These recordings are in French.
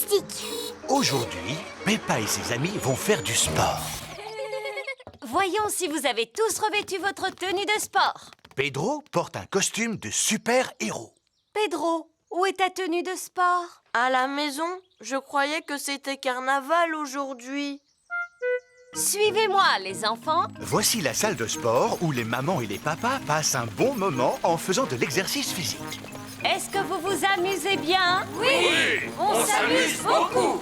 gymnastique. Aujourd'hui, Peppa et ses amis vont faire du sport. Voyons si vous avez tous revêtu votre tenue de sport. Pedro porte un costume de super-héros. Pedro, où est ta tenue de sport? À la maison, je croyais que c'était carnaval aujourd'hui. Suivez-moi, les enfants. Voici la salle de sport où les mamans et les papas passent un bon moment en faisant de l'exercice physique. Est-ce que vous vous amusez bien? Oui, on s'amuse beaucoup.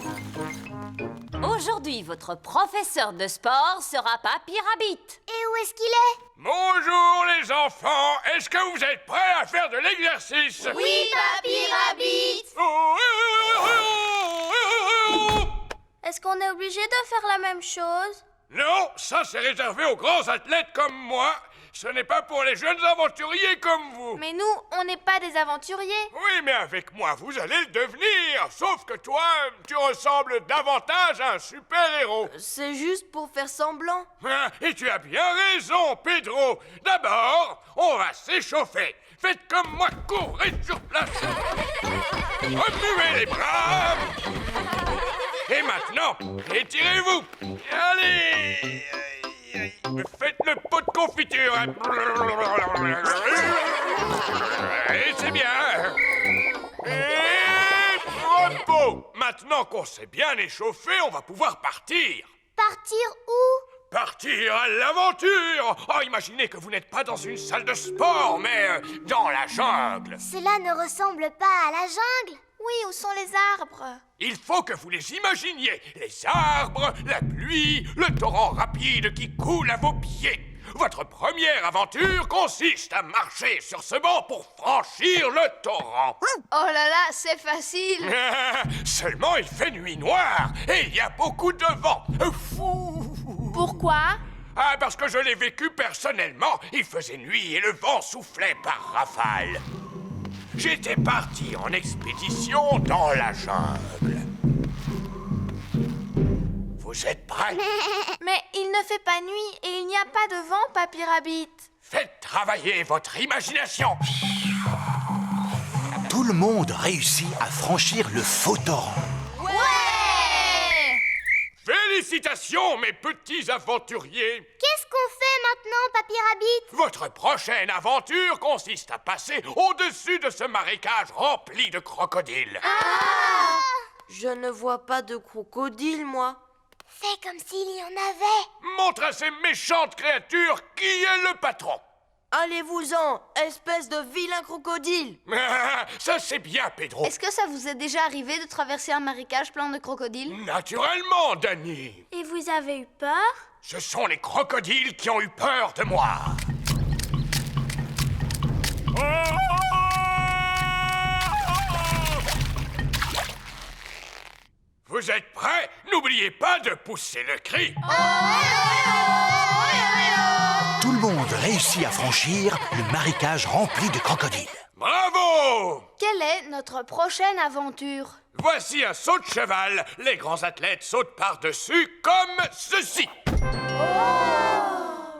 Aujourd'hui, votre professeur de sport sera Papy Rabbit. Et où est-ce qu'il est? Bonjour les enfants, est-ce que vous êtes prêts à faire de l'exercice? Oui, Papy Rabbit. Est-ce qu'on est obligé de faire la même chose? Non, ça c'est réservé aux grands athlètes comme moi. Ce n'est pas pour les jeunes aventuriers comme vous. Mais nous, on n'est pas des aventuriers. Oui, mais avec moi, vous allez le devenir. Sauf que toi, tu ressembles davantage à un super-héros. C'est juste pour faire semblant. Et tu as bien raison, Pedro. D'abord, on va s'échauffer. Faites comme moi, courez sur place. Remuez les bras. Et maintenant, étirez-vous. Allez. Faites le pot de confiture. Et c'est bien. Et repos. Maintenant qu'on s'est bien échauffé, on va pouvoir partir. Partir où? Partir à l'aventure. Oh, imaginez que vous n'êtes pas dans une salle de sport, mais dans la jungle. Cela ne ressemble pas à la jungle. Oui, où sont les arbres? Il faut que vous les imaginiez. Les arbres, la pluie, le torrent rapide qui coule à vos pieds. Votre première aventure consiste à marcher sur ce banc pour franchir le torrent. Oh là là, c'est facile. Seulement, il fait nuit noire et il y a beaucoup de vent. Fou. Pourquoi? Ah, parce que je l'ai vécu personnellement. Il faisait nuit et le vent soufflait par rafales. J'étais parti en expédition dans la jungle. Vous êtes prêts? Mais il ne fait pas nuit et il n'y a pas de vent, Papy Rabbit. Faites travailler votre imagination. Tout le monde réussit à franchir le faux torrent. Ouais! Félicitations, mes petits aventuriers. Qu'est-ce qu'on fait maintenant, Papy Rabbit? Votre prochaine aventure consiste à passer au-dessus de ce marécage rempli de crocodiles. Je ne vois pas de crocodile, moi. Fais comme s'il y en avait. Montre à ces méchantes créatures qui est le patron. Allez-vous-en, espèce de vilain crocodile. Ça, c'est bien, Pedro. Est-ce que ça vous est déjà arrivé de traverser un marécage plein de crocodiles? Naturellement, Danny. Et vous avez eu peur? Ce sont les crocodiles qui ont eu peur de moi. Vous êtes prêts? N'oubliez pas de pousser le cri. Tout le monde réussit à franchir le marécage rempli de crocodiles. Bravo! Quelle est notre prochaine aventure? Voici un saut de cheval. Les grands athlètes sautent par-dessus comme ceci.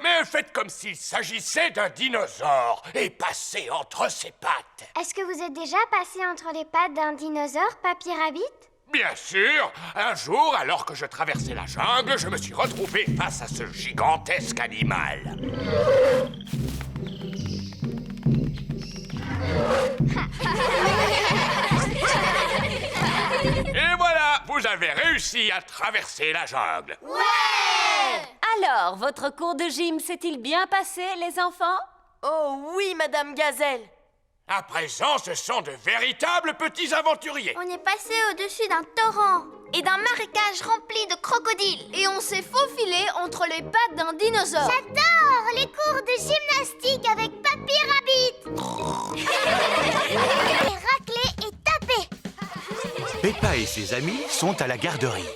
Mais faites comme s'il s'agissait d'un dinosaure et passez entre ses pattes. Est-ce que vous êtes déjà passé entre les pattes d'un dinosaure, Papy Rabbit? Bien sûr, un jour, alors que je traversais la jungle, je me suis retrouvé face à ce gigantesque animal. Et voilà, vous avez réussi à traverser la jungle. Alors, votre cours de gym s'est-il bien passé, les enfants? Oh oui, Madame Gazelle. À présent, ce sont de véritables petits aventuriers. On est passé au-dessus d'un torrent et d'un marécage rempli de crocodiles. Et on s'est faufilé entre les pattes d'un dinosaure. J'adore les cours de gymnastique avec Papy Rabbit. Et racler et taper. Peppa et ses amis sont à la garderie.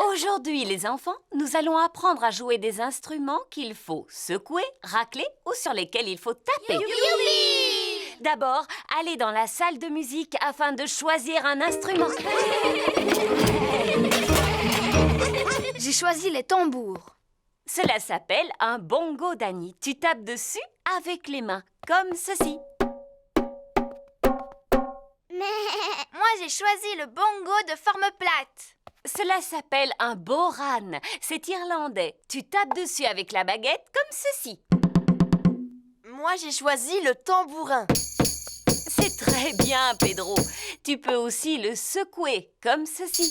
Aujourd'hui, les enfants, nous allons apprendre à jouer des instruments qu'il faut secouer, racler ou sur lesquels il faut taper. D'abord, allez dans la salle de musique afin de choisir un instrument. J'ai choisi les tambours. Cela s'appelle un bongo, Danny. Tu tapes dessus avec les mains, comme ceci. Mais Moi, j'ai choisi le bongo de forme plate. Cela s'appelle un boran. C'est irlandais. Tu tapes dessus avec la baguette comme ceci. Moi, j'ai choisi le tambourin. C'est très bien, Pedro. Tu peux aussi le secouer comme ceci.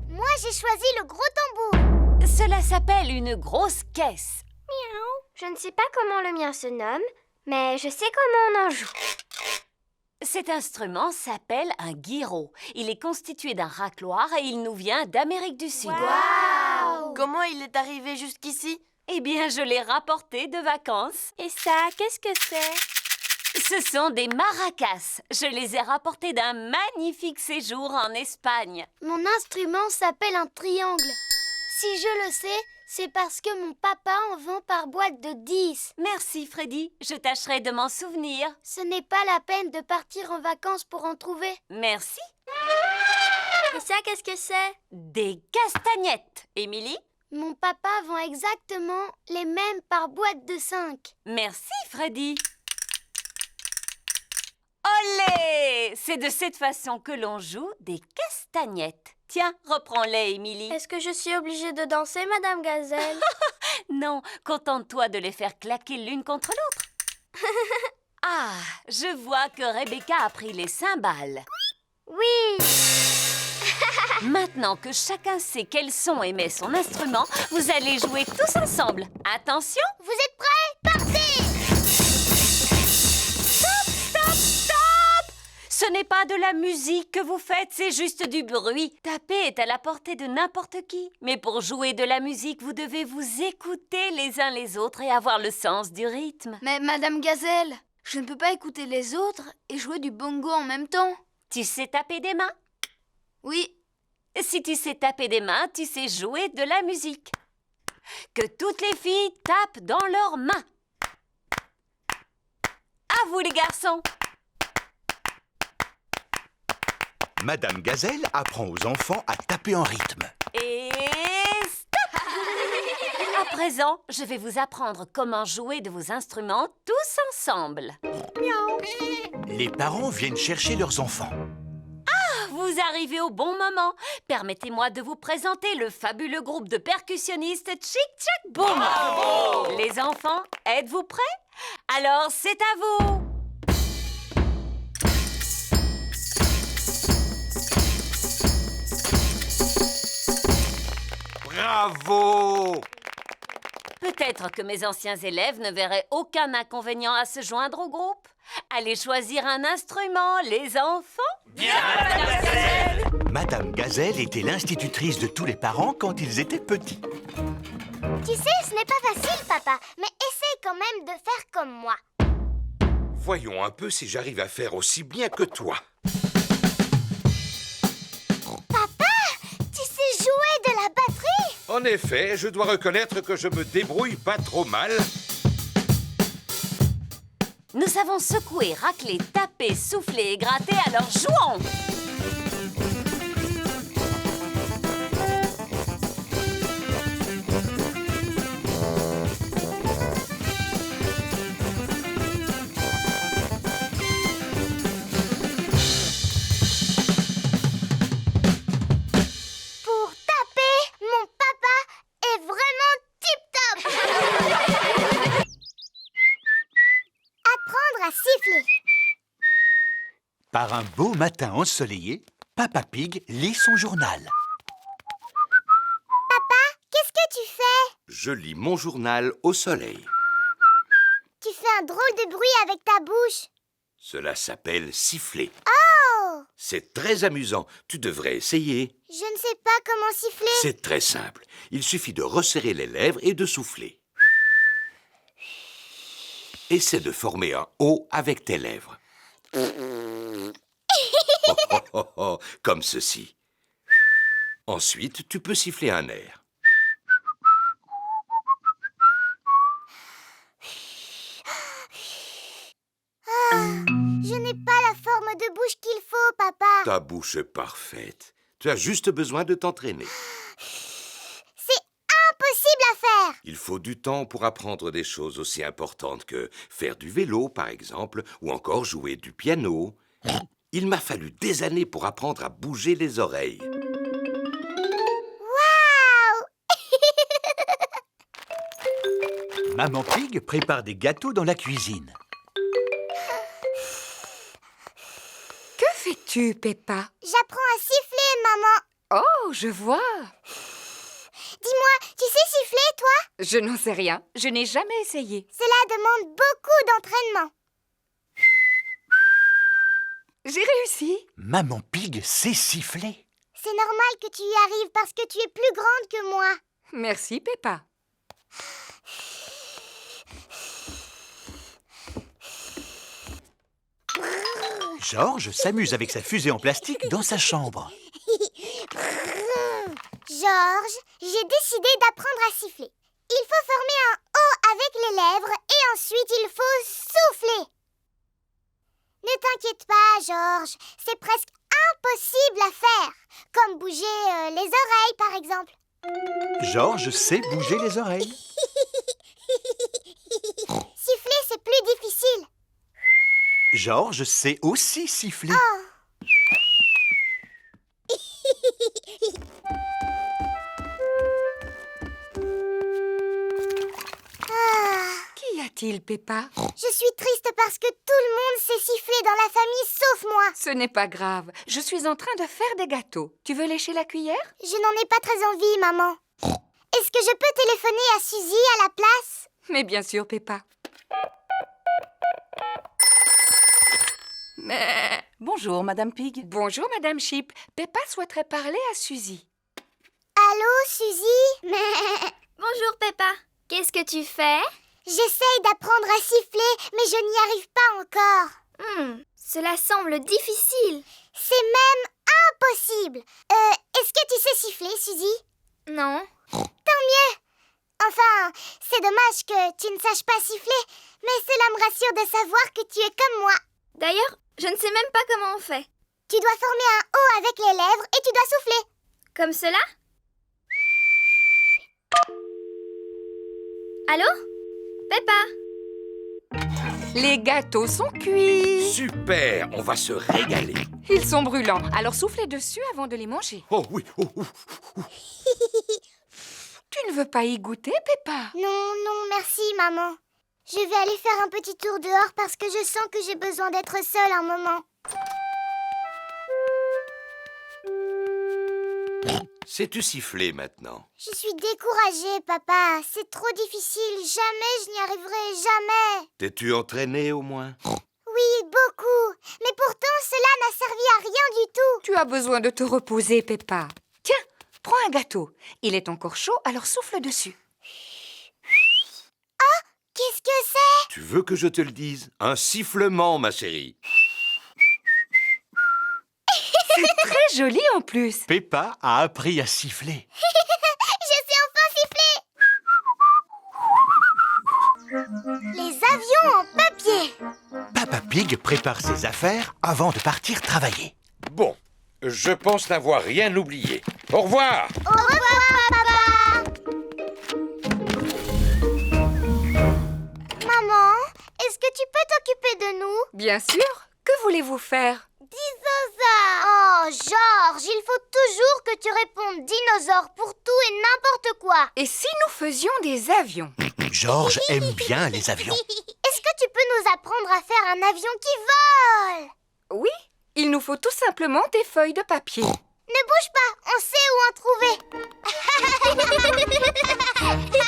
Moi, j'ai choisi le gros tambour. Cela s'appelle une grosse caisse. Je ne sais pas comment le mien se nomme, mais je sais comment on en joue. Cet instrument s'appelle un guiro. Il est constitué d'un racloir et il nous vient d'Amérique du Sud. Wow! Comment il est arrivé jusqu'ici? Eh bien, je l'ai rapporté de vacances. Et ça, qu'est-ce que c'est? Ce sont des maracas. Je les ai rapportés d'un magnifique séjour en Espagne. Mon instrument s'appelle un triangle. Si je le sais, c'est parce que mon papa en vend par boîte de 10. Merci, Freddy. Je tâcherai de m'en souvenir. Ce n'est pas la peine de partir en vacances pour en trouver. Merci. Et ça, qu'est-ce que c'est? Des castagnettes. Émilie? Mon papa vend exactement les mêmes par boîte de 5. Merci, Freddy. Olé! C'est de cette façon que l'on joue des castagnettes. Tiens, reprends-les, Émilie. Est-ce que je suis obligée de danser, Madame Gazelle? Non, contente-toi de les faire claquer l'une contre l'autre. Ah, je vois que Rebecca a pris les cymbales. Oui! Maintenant que chacun sait quel son émet son instrument, vous allez jouer tous ensemble. Attention! Vous êtes prêts? Partez! Stop! Stop! Ce n'est pas de la musique que vous faites, c'est juste du bruit. Taper est à la portée de n'importe qui. Mais pour jouer de la musique, vous devez vous écouter les uns les autres et avoir le sens du rythme. Mais Madame Gazelle, je ne peux pas écouter les autres et jouer du bongo en même temps. Tu sais taper des mains? Oui. Si tu sais taper des mains, tu sais jouer de la musique. Que toutes les filles tapent dans leurs mains. À vous les garçons. Madame Gazelle apprend aux enfants à taper en rythme. Et stop! À présent, je vais vous apprendre comment jouer de vos instruments tous ensemble. Les parents viennent chercher leurs enfants. Vous arrivez au bon moment. Permettez-moi de vous présenter le fabuleux groupe de percussionnistes Chic Chac Boom. Bravo! Les enfants, êtes-vous prêts? Alors, c'est à vous. Bravo! Peut-être que mes anciens élèves ne verraient aucun inconvénient à se joindre au groupe. Allez choisir un instrument, les enfants. Madame Gazelle était l'institutrice de tous les parents quand ils étaient petits. Tu sais, ce n'est pas facile, papa, mais essaie quand même de faire comme moi. Voyons un peu si j'arrive à faire aussi bien que toi. Papa, tu sais jouer de la batterie? En effet, je dois reconnaître que je me débrouille pas trop mal. Nous savons secouer, racler, taper, souffler et gratter, alors jouons! Pour taper, mon papa est vraiment tip-top. Apprendre à siffler. Par un beau matin ensoleillé, Papa Pig lit son journal. Qu'est-ce que tu fais? Je lis mon journal au soleil. Tu fais un drôle de bruit avec ta bouche. Cela s'appelle siffler. Oh! C'est très amusant. Tu devrais essayer. Je ne sais pas comment siffler. C'est très simple. Il suffit de resserrer les lèvres et de souffler. Essaie de former un O avec tes lèvres. Comme ceci. Ensuite, tu peux siffler un air. Je n'ai pas la forme de bouche qu'il faut, papa. Ta bouche est parfaite. Tu as juste besoin de t'entraîner. C'est impossible à faire. Il faut du temps pour apprendre des choses aussi importantes que faire du vélo, par exemple, ou encore jouer du piano. Il m'a fallu des années pour apprendre à bouger les oreilles. Waouh! Maman Pig prépare des gâteaux dans la cuisine. Que fais-tu, Peppa? J'apprends à siffler, maman. Oh, je vois. Dis-moi, tu sais siffler, toi? Je n'en sais rien. Je n'ai jamais essayé. Cela demande beaucoup d'entraînement. J'ai réussi. Maman Pig sait siffler. C'est normal que tu y arrives parce que tu es plus grande que moi. Merci, Peppa. Georges s'amuse avec sa fusée en plastique dans sa chambre. Georges, j'ai décidé d'apprendre à siffler. Il faut former un O avec les lèvres et ensuite il faut souffler. Ne t'inquiète pas, Georges, c'est presque impossible à faire. Comme bouger les oreilles, par exemple. Georges sait bouger les oreilles. Siffler, c'est plus difficile. Georges sait aussi siffler. Qu'y a-t-il, Peppa? Je suis triste parce que tout le monde sait siffler dans la famille sauf moi. Ce n'est pas grave. Je suis en train de faire des gâteaux. Tu veux lécher la cuillère? Je n'en ai pas très envie, maman. Est-ce que je peux téléphoner à Suzy à la place? Mais bien sûr, Peppa. Mais... Bonjour, Madame Pig. Bonjour, Madame Sheep. Peppa souhaiterait parler à Suzy. Allô, Suzy? Bonjour Peppa. Qu'est-ce que tu fais? J'essaye d'apprendre à siffler, mais je n'y arrive pas encore. Cela semble difficile. C'est même impossible. Est-ce que tu sais siffler, Suzy? Non. Tant mieux. Enfin, c'est dommage que tu ne saches pas siffler, mais cela me rassure de savoir que tu es comme moi. D'ailleurs, je ne sais même pas comment on fait. Tu dois former un O avec les lèvres et tu dois souffler. Comme cela? Allô? Peppa? Les gâteaux sont cuits. Super, on va se régaler. Ils sont brûlants, alors soufflez dessus avant de les manger. Oh oui, Tu ne veux pas y goûter, Peppa? Non, merci, maman. Je vais aller faire un petit tour dehors parce que je sens que j'ai besoin d'être seule un moment. Sais-tu siffler maintenant? Je suis découragée, papa. C'est trop difficile. Jamais je n'y arriverai, jamais. T'es-tu entraîné au moins? Oui, beaucoup. Mais pourtant, cela n'a servi à rien du tout. Tu as besoin de te reposer, Peppa. Tiens, prends un gâteau. Il est encore chaud, alors souffle dessus. Qu'est-ce que c'est? Tu veux que je te le dise? Un sifflement, ma chérie. C'est très joli en plus. Peppa a appris à siffler. Je sais enfin siffler. Les avions en papier. Papa Pig prépare ses affaires avant de partir travailler. Bon, je pense n'avoir rien oublié. Au revoir! Au revoir, papa. Maman, est-ce que tu peux t'occuper de nous? Bien sûr. Que voulez-vous faire? Dinosaure. Oh, Georges, il faut toujours que tu répondes dinosaure pour tout et n'importe quoi. Et si nous faisions des avions? Georges aime bien les avions. Est-ce que tu peux nous apprendre à faire un avion qui vole? Oui, il nous faut tout simplement des feuilles de papier. Ne bouge pas, on sait où en trouver.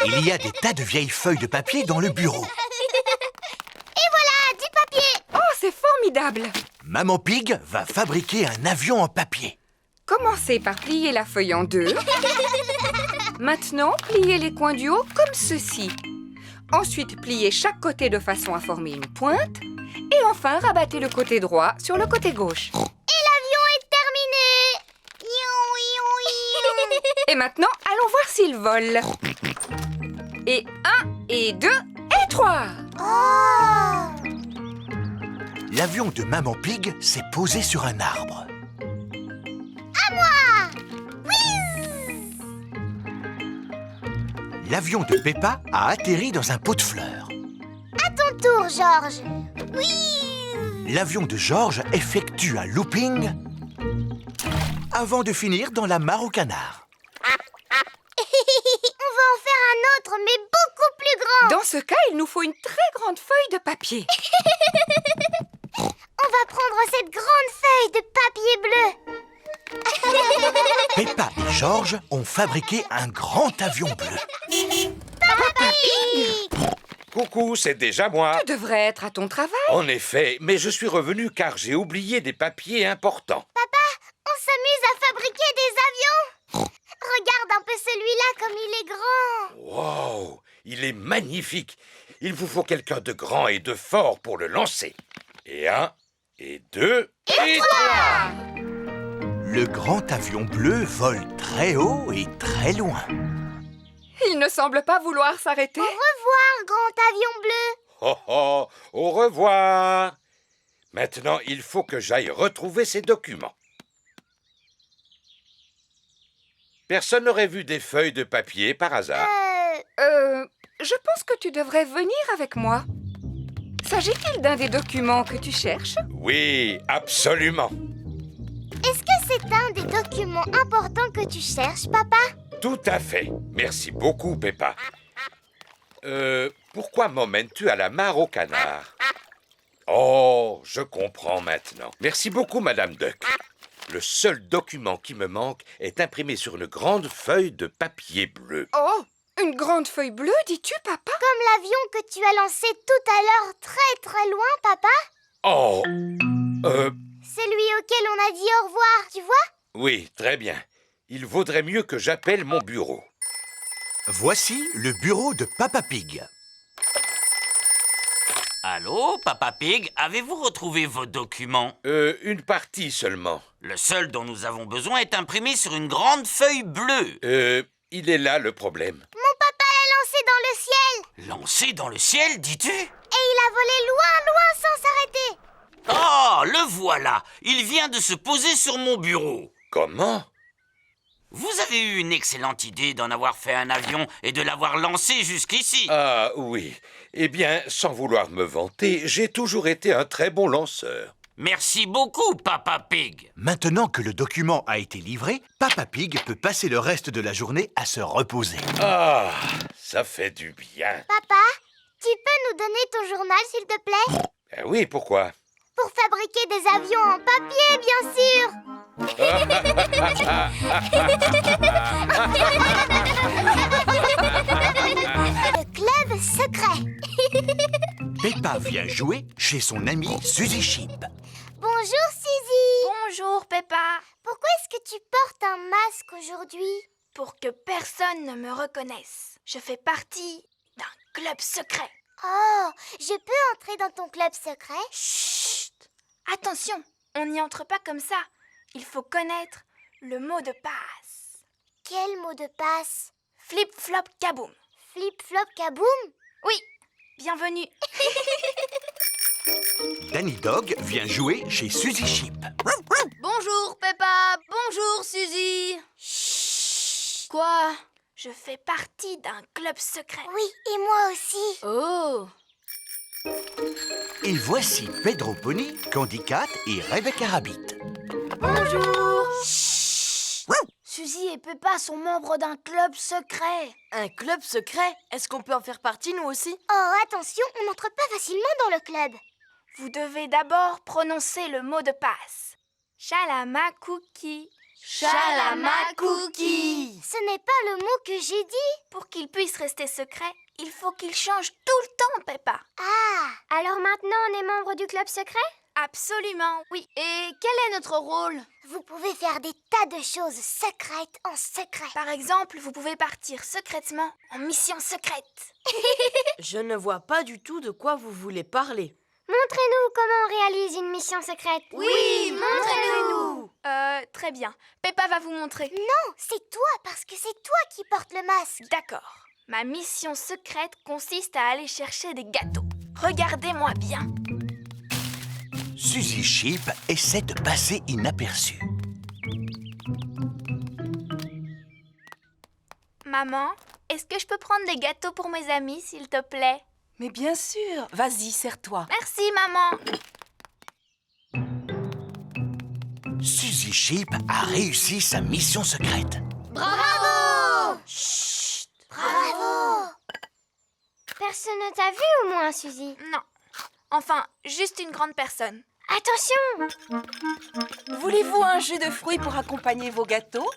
Il y a des tas de vieilles feuilles de papier dans le bureau. Et voilà, du papier. Oh, c'est formidable! Maman Pig va fabriquer un avion en papier. Commencez par plier la feuille en deux. Maintenant, pliez les coins du haut comme ceci. Ensuite, pliez chaque côté de façon à former une pointe. Et enfin, rabattez le côté droit sur le côté gauche. Et l'avion est terminé. Iou, iou, iou. Et maintenant, allons voir s'il vole. Et 1, et 2, et 3. Oh! L'avion de Maman Pig s'est posé sur un arbre. À moi! Oui! l'avion de Peppa a atterri dans un pot de fleurs. À ton tour, Georges. L'avion de Georges effectue un looping avant de finir dans la mare au canard. On va en faire un autre, mais beaucoup plus grand. Dans ce cas, il nous faut une très grande feuille de papier. On va prendre cette grande feuille de papier bleu. Peppa et Georges ont fabriqué un grand avion bleu. Coucou, c'est déjà moi. Tu devrais être à ton travail. En effet, mais je suis revenu car j'ai oublié des papiers importants. On s'amuse à fabriquer des avions. Regarde un peu celui-là comme il est grand. Wow, il est magnifique. Il vous faut quelqu'un de grand et de fort pour le lancer. Et 1, et 2, et 3. Le grand avion bleu vole très haut et très loin. Il ne semble pas vouloir s'arrêter. Au revoir, grand avion bleu. Oh oh, au revoir. Maintenant, il faut que j'aille retrouver ces documents. Personne n'aurait vu des feuilles de papier par hasard. Je pense que tu devrais venir avec moi. S'agit-il d'un des documents que tu cherches? Oui, absolument. Est-ce que c'est un des documents importants que tu cherches, papa? Tout à fait. Merci beaucoup, Peppa. Pourquoi m'emmènes-tu à la mare au canard? Oh, je comprends maintenant. Merci beaucoup, Madame Duck. Le seul document qui me manque est imprimé sur une grande feuille de papier bleu. Oh, une grande feuille bleue, dis-tu, papa? Comme l'avion que tu as lancé tout à l'heure très très loin, papa? Oh, Celui auquel on a dit au revoir, tu vois? oui, très bien. Il vaudrait mieux que j'appelle mon bureau. Voici le bureau de Papa Pig. Allô, Papa Pig, avez-vous retrouvé vos documents? Une partie seulement. Le seul dont nous avons besoin est imprimé sur une grande feuille bleue. Il est là le problème. Mon papa l'a lancé dans le ciel. Lancé dans le ciel, dis-tu? Et il a volé loin, loin sans s'arrêter. Oh, le voilà! Il vient de se poser sur mon bureau. Comment? Vous avez eu une excellente idée d'en avoir fait un avion et de l'avoir lancé jusqu'ici. Ah oui. Eh bien, sans vouloir me vanter, j'ai toujours été un très bon lanceur. Merci beaucoup, Papa Pig. Maintenant que le document a été livré, Papa Pig peut passer le reste de la journée à se reposer. Ah, ça fait du bien. Papa, tu peux nous donner ton journal, s'il te plaît? Oui, pourquoi? Pour fabriquer des avions en papier, bien sûr. Le club secret. Peppa vient jouer chez son amie Suzy Sheep. Bonjour, Suzy. Bonjour, Peppa. Pourquoi est-ce que tu portes un masque aujourd'hui? Pour que personne ne me reconnaisse, je fais partie d'un club secret. Oh, je peux entrer dans ton club secret? Chut! Attention, on n'y entre pas comme ça. Il faut connaître le mot de passe. Quel mot de passe? Flip-flop kaboom. Flip-flop kaboom? Oui, bienvenue. Danny Dog vient jouer chez Suzy Sheep. Bonjour, Peppa. Bonjour, Suzy. Chut! Quoi? Je fais partie d'un club secret. Oui, et moi aussi. Oh! Et voici Pedro Pony, Candy Cat et Rebecca Rabbit. Bonjour. Suzy et Peppa sont membres d'un club secret. Un club secret? Est-ce qu'on peut en faire partie, nous aussi? Oh, attention, on n'entre pas facilement dans le club. Vous devez d'abord prononcer le mot de passe. Shalama cookie. Shalama cookie. Ce n'est pas le mot que j'ai dit. Pour qu'il puisse rester secret, il faut qu'il change tout le temps, Peppa. Ah, alors maintenant on est membre du club secret? Absolument, oui. Et quel est notre rôle? Vous pouvez faire des tas de choses secrètes en secret. Par exemple, vous pouvez partir secrètement en mission secrète. Je ne vois pas du tout de quoi vous voulez parler. Montrez-nous comment on réalise une mission secrète. Oui, montrez-nous. Très bien. Peppa va vous montrer. Non, c'est toi, parce que c'est toi qui portes le masque. D'accord. Ma mission secrète consiste à aller chercher des gâteaux. Regardez-moi bien. Suzy Sheep essaie de passer inaperçue. Maman, est-ce que je peux prendre des gâteaux pour mes amis, s'il te plaît? Mais bien sûr. Vas-y, serre-toi. Merci, maman. Suzy Sheep a réussi sa mission secrète. Bravo! Chut! Bravo! Personne ne t'a vu au moins, Suzy? Non. Enfin, juste une grande personne. Attention! Voulez-vous un jus de fruits pour accompagner vos gâteaux?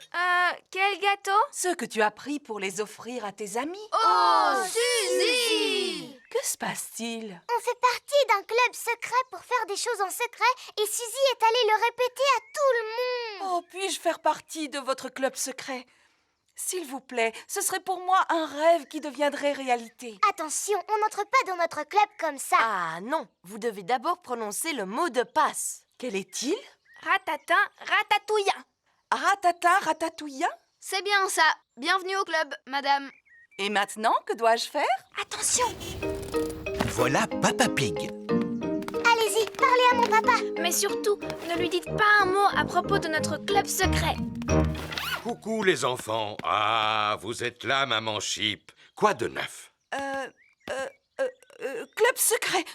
Quel gâteau? Ceux que tu as pris pour les offrir à tes amis. Oh, Suzy! Que se passe-t-il? On fait partie d'un club secret pour faire des choses en secret et Suzy est allée le répéter à tout le monde. Oh, puis-je faire partie de votre club secret? S'il vous plaît, ce serait pour moi un rêve qui deviendrait réalité. Attention, on n'entre pas dans notre club comme ça. Ah non, vous devez d'abord prononcer le mot de passe. Quel est-il? Ratatin, ratatouillant. Ratata, ratatouilla? C'est bien ça. Bienvenue au club, madame. Et maintenant, que dois-je faire? Attention! Voilà Papa Pig. Allez-y, parlez à mon papa. Mais surtout, ne lui dites pas un mot à propos de notre club secret. Coucou les enfants. Ah, vous êtes là, maman Sheep. Quoi de neuf? Club secret.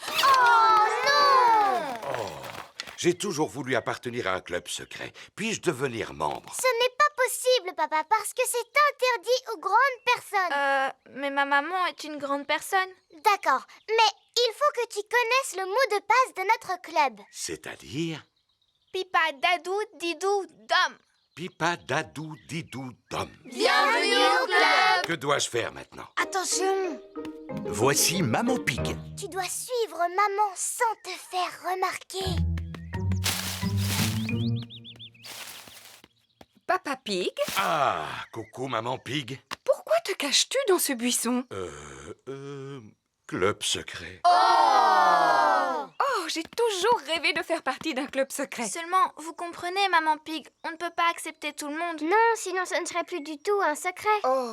J'ai toujours voulu appartenir à un club secret. Puis-je devenir membre? Ce n'est pas possible, papa, parce que c'est interdit aux grandes personnes. Mais ma maman est une grande personne. D'accord, mais il faut que tu connaisses le mot de passe de notre club. C'est-à-dire Pipa, dadou, didou, dom. Pipa, dadou, didou, dom. Bienvenue au club. Que dois-je faire maintenant? Attention, Voici Maman Pig. tu dois suivre maman sans te faire remarquer. Papa Pig, Ah, coucou maman Pig. pourquoi te caches-tu dans ce buisson? Club secret. Oh, j'ai toujours rêvé de faire partie d'un club secret. Seulement, vous comprenez, maman Pig, on ne peut pas accepter tout le monde. Non, sinon ce ne serait plus du tout un secret. Oh,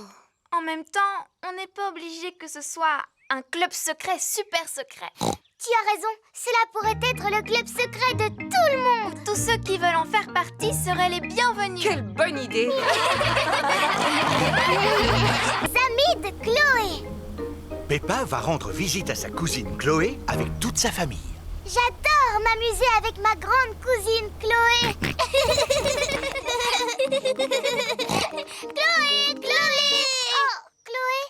En même temps, on n'est pas obligé que ce soit un club secret super secret. Tu as raison, cela pourrait être le club secret de tout le monde. Tous ceux qui veulent en faire partie seraient les bienvenus. quelle bonne idée! Amis de Chloé. Peppa va rendre visite à sa cousine Chloé avec toute sa famille. J'adore m'amuser avec ma grande cousine Chloé. Chloé, Chloé. Oh, Chloé.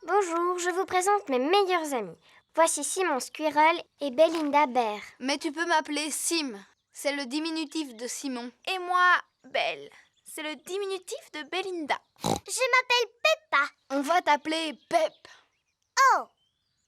Bonjour, je vous présente mes meilleurs amis. Voici Simon Squirrel et Belinda Bear. Mais tu peux m'appeler Sim. C'est le diminutif de Simon. Et moi, Belle. C'est le diminutif de Belinda. Je m'appelle Peppa. On va t'appeler Pep. Oh.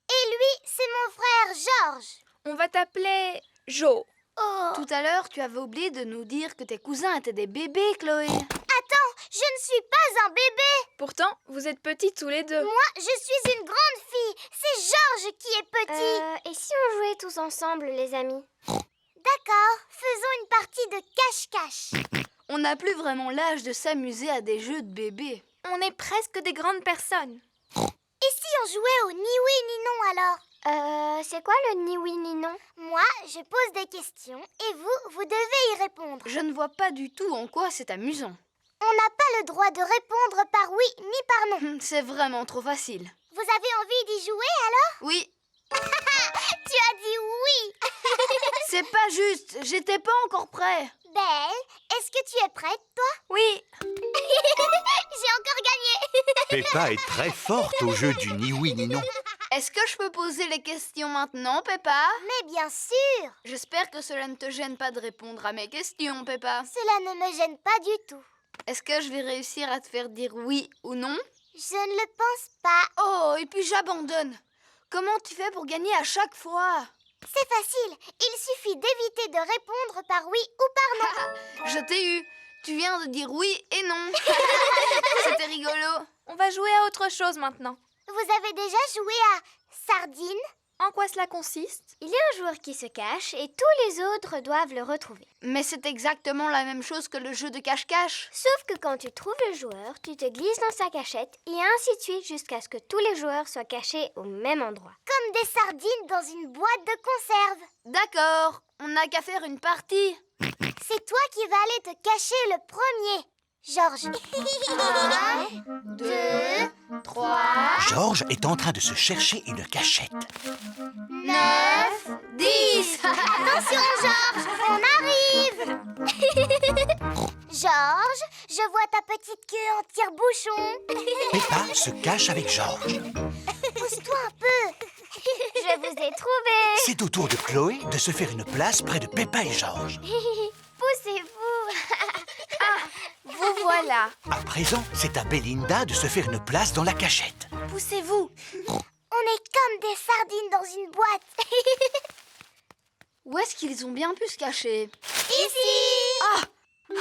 Et lui, c'est mon frère George. On va t'appeler Jo. Oh. Tout à l'heure, tu avais oublié de nous dire que tes cousins étaient des bébés, Chloé. Attends, je ne suis pas un bébé. Pourtant, vous êtes petits tous les deux. Moi, je suis une grande fille. C'est George qui est petit. Et si on jouait tous ensemble, les amis? D'accord, faisons une partie de cache-cache. On n'a plus vraiment l'âge de s'amuser à des jeux de bébés. On est presque des grandes personnes. Et si on jouait au ni oui ni non alors? C'est quoi le ni oui ni non? Moi, je pose des questions et vous devez y répondre. Je ne vois pas du tout en quoi c'est amusant. On n'a pas le droit de répondre par oui ni par non. C'est vraiment trop facile. Vous avez envie d'y jouer alors? Oui, Tu as dit oui. c'est pas juste. J'étais pas encore prêt. Belle, est-ce que tu es prête, toi? Oui. J'ai encore gagné. Peppa est très forte au jeu du ni oui ni non. Est-ce que je peux poser les questions maintenant, Peppa? Mais bien sûr. J'espère que cela ne te gêne pas de répondre à mes questions, Peppa. Cela ne me gêne pas du tout. Est-ce que je vais réussir à te faire dire oui ou non? Je ne le pense pas. Oh, et puis j'abandonne. Comment tu fais pour gagner à chaque fois? C'est facile. Il suffit d'éviter de répondre par oui ou par non. Je t'ai eu. Tu viens de dire oui et non. C'était rigolo. On va jouer à autre chose maintenant. Vous avez déjà joué à Sardine? En quoi cela consiste? Il y a un joueur qui se cache et tous les autres doivent le retrouver. Mais c'est exactement la même chose que le jeu de cache-cache. Sauf que quand tu trouves le joueur, tu te glisses dans sa cachette et ainsi de suite jusqu'à ce que tous les joueurs soient cachés au même endroit. Comme des sardines dans une boîte de conserve. D'accord, on n'a qu'à faire une partie. C'est toi qui vas aller te cacher le premier. Georges. 1, 2, 3, Georges est en train de se chercher une cachette. 9, 10. Attention, Georges, on arrive. Georges, je vois ta petite queue en tire-bouchon. Peppa se cache avec Georges. Pousse-toi un peu. Je vous ai trouvé. C'est au tour de Chloé de se faire une place près de Peppa et Georges. Poussez-vous. Vous voilà. À présent, c'est à Belinda de se faire une place dans la cachette. Poussez-vous. On est comme des sardines dans une boîte. Où est-ce qu'ils ont bien pu se cacher? Ici.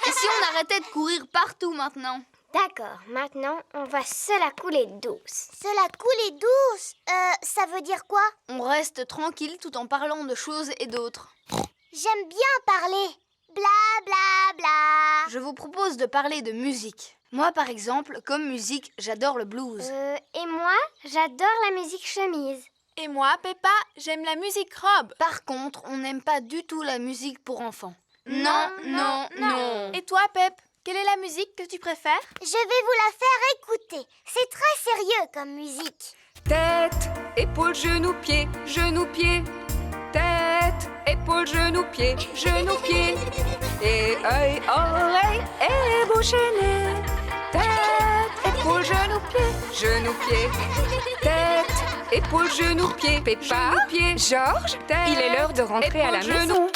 Et si on arrêtait de courir partout maintenant? D'accord, maintenant, on va se la couler douce. Se la couler douce ça veut dire quoi? On reste tranquille tout en parlant de choses et d'autres. J'aime bien parler. Bla bla bla. Je vous propose de parler de musique. Moi, par exemple, comme musique, j'adore le blues. Et moi, j'adore la musique chemise. Et moi, Peppa, j'aime la musique robe. Par contre, on n'aime pas du tout la musique pour enfants. Non, non, non. Et toi, Pep, quelle est la musique que tu préfères? Je vais vous la faire écouter. C'est très sérieux comme musique. Tête, épaules, genoux, pieds, genoux, pieds. Tête, épaules, genoux, pieds, genoux, pieds. Et œil, oreille et bouche et nez. Tête, épaules, genoux, pieds, genoux, pieds. Tête, épaules, genoux, pieds. Peppa, Georges, il est l'heure de rentrer à la maison.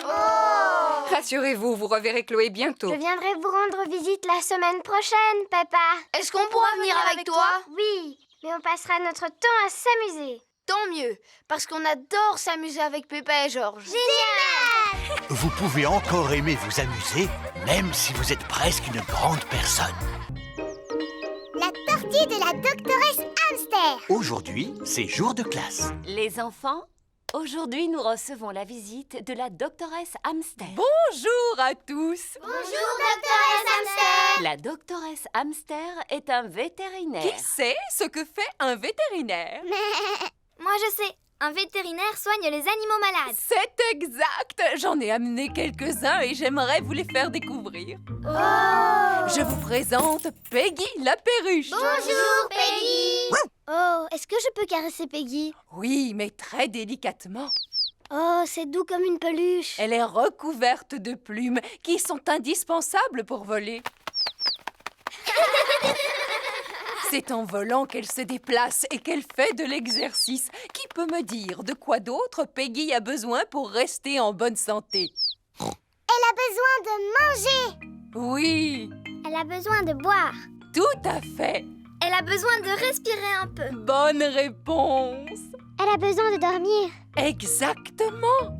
Rassurez-vous, vous reverrez Chloé bientôt. Je viendrai vous rendre visite la semaine prochaine, Peppa. Est-ce qu'on pourra venir avec toi? Oui, mais on passera notre temps à s'amuser. Tant mieux, parce qu'on adore s'amuser avec Peppa et Georges. Génial! Vous pouvez encore aimer vous amuser, même si vous êtes presque une grande personne. La tortue de la doctoresse Hamster. Aujourd'hui, c'est jour de classe. Les enfants, aujourd'hui nous recevons la visite de la doctoresse Hamster. Bonjour à tous. Bonjour, doctoresse Hamster. La doctoresse Hamster est un vétérinaire. Qui sait ce que fait un vétérinaire? Moi, je sais. Un vétérinaire soigne les animaux malades. C'est exact. J'en ai amené quelques-uns et j'aimerais vous les faire découvrir. Je vous présente Peggy la perruche. Bonjour, Peggy. Oh, est-ce que je peux caresser Peggy? Oui, mais très délicatement. Oh, c'est doux comme une peluche. Elle est recouverte de plumes qui sont indispensables pour voler. C'est en volant qu'elle se déplace et qu'elle fait de l'exercice. Qui peut me dire de quoi d'autre Peggy a besoin pour rester en bonne santé? Elle a besoin de manger. Oui, Elle a besoin de boire. tout à fait. Elle a besoin de respirer un peu. Bonne réponse. Elle a besoin de dormir. Exactement.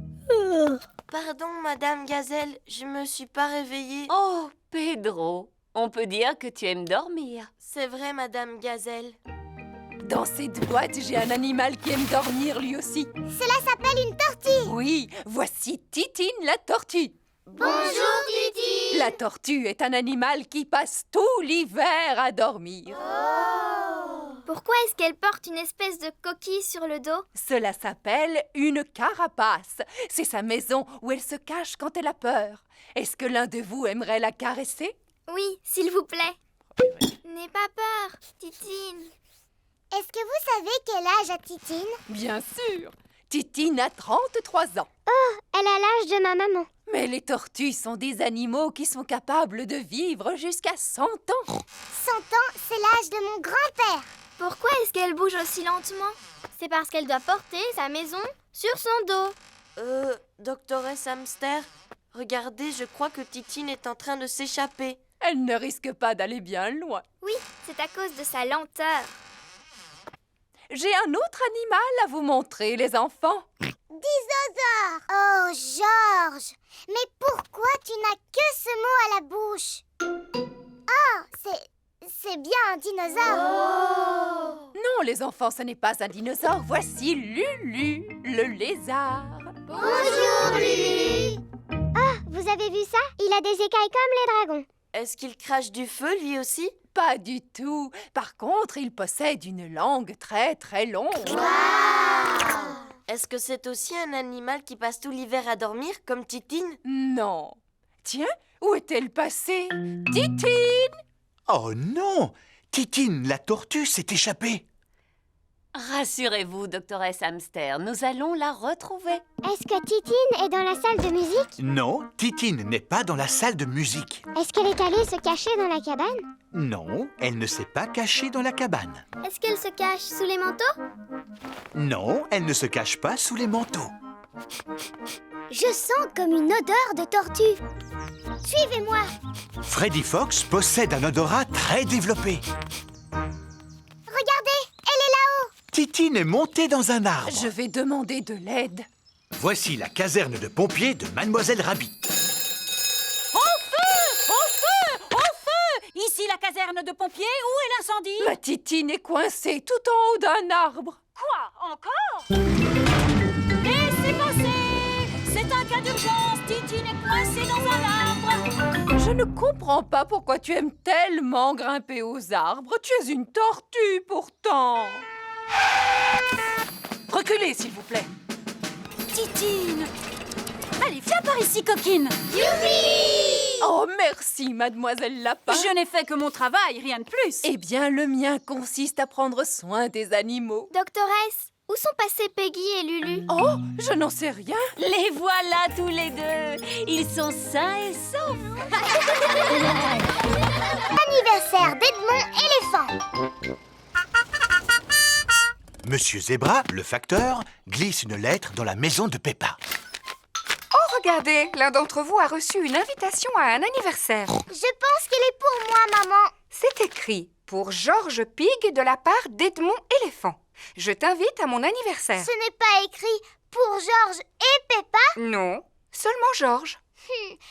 Pardon, Madame Gazelle, je me suis pas réveillée. Oh, Pedro, on peut dire que tu aimes dormir. C'est vrai, Madame Gazelle. Dans cette boîte, j'ai un animal qui aime dormir lui aussi. Cela s'appelle une tortue. Oui, voici Titine la tortue. Bonjour, Titi. La tortue est un animal qui passe tout l'hiver à dormir. Pourquoi est-ce qu'elle porte une espèce de coquille sur le dos? Cela s'appelle une carapace. C'est sa maison où elle se cache quand elle a peur. Est-ce que l'un de vous aimerait la caresser? Oui, s'il vous plaît. N'aie pas peur, Titine. Est-ce que vous savez quel âge a Titine? Bien sûr. Titine a 33 ans. Elle a l'âge de ma maman. Mais les tortues sont des animaux qui sont capables de vivre jusqu'à 100 ans. 100 ans, c'est l'âge de mon grand-père. Pourquoi est-ce qu'elle bouge aussi lentement? C'est parce qu'elle doit porter sa maison sur son dos. Doctoresse Hamster, regardez, je crois que Titine est en train de s'échapper. Elle ne risque pas d'aller bien loin. Oui, c'est à cause de sa lenteur. J'ai un autre animal à vous montrer, les enfants. Dinosaure. Oh, Georges. Mais pourquoi tu n'as que ce mot à la bouche? Oh, c'est bien un dinosaure. Non, les enfants, ce n'est pas un dinosaure. Voici Lulu, le lézard. Bonjour, Lulu. Oh, vous avez vu ça? Il a des écailles comme les dragons. Est-ce qu'il crache du feu, lui aussi? Pas du tout. Par contre, il possède une langue très très longue. Est-ce que c'est aussi un animal qui passe tout l'hiver à dormir, comme Titine? Non. Tiens, où est-elle passée? Titine! Oh non! Titine, la tortue, s'est échappée. Rassurez-vous, doctoresse Hamster, nous allons la retrouver. Est-ce que Titine est dans la salle de musique? Non, Titine n'est pas dans la salle de musique. Est-ce qu'elle est allée se cacher dans la cabane? Non, elle ne s'est pas cachée dans la cabane. Est-ce qu'elle se cache sous les manteaux? Non, elle ne se cache pas sous les manteaux. Je sens comme une odeur de tortue. Suivez-moi. Freddy Fox possède un odorat très développé. Regardez, elle est là-haut. Titine est montée dans un arbre. Je vais demander de l'aide. Voici la caserne de pompiers de Mademoiselle Rabbit. Au feu! Au feu! Au feu! Ici la caserne de pompiers, où est l'incendie? Ma Titine est coincée tout en haut d'un arbre. Quoi? Encore? Laissez passer! C'est un cas d'urgence, Titine est coincée dans un arbre. Je ne comprends pas pourquoi tu aimes tellement grimper aux arbres. Tu es une tortue pourtant. Reculez, s'il vous plaît. Titine! Allez, viens par ici, coquine! Oh, merci, mademoiselle Lapin. Je n'ai fait que mon travail, rien de plus. Eh bien, le mien consiste à prendre soin des animaux. Doctoresse, où sont passés Peggy et Lulu? Oh, je n'en sais rien. Les voilà tous les deux. Ils sont sains et saufs. Anniversaire d'Edmond Éléphant. Monsieur Zebra, le facteur, glisse une lettre dans la maison de Peppa. Oh, regardez, l'un d'entre vous a reçu une invitation à un anniversaire. Je pense qu'il est pour moi, maman. C'est écrit pour George Pig de la part d'Edmond Éléphant. Je t'invite à mon anniversaire. Ce n'est pas écrit pour Georges et Peppa. Non, seulement George.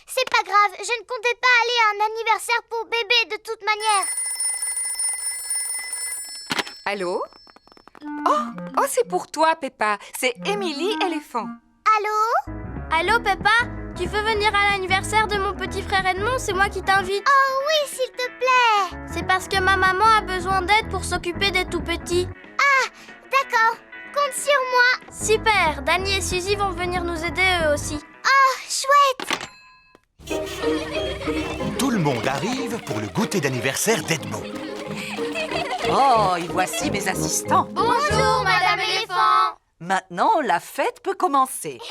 C'est pas grave, je ne comptais pas aller à un anniversaire pour bébé de toute manière. Allô? Oh, c'est pour toi, Peppa. C'est Émilie Éléphant. Allô? Allô, Peppa? Tu veux venir à l'anniversaire de mon petit frère Edmond? C'est moi qui t'invite. Oh oui, s'il te plaît. C'est parce que ma maman a besoin d'aide pour s'occuper des tout-petits. Ah, d'accord. Compte sur moi. Super! Danny et Suzy vont venir nous aider eux aussi. Oh, chouette. Tout le monde arrive pour le goûter d'anniversaire d'Edmond. Oh, et voici mes assistants. Bonjour, Madame Éléphant! Maintenant, la fête peut commencer.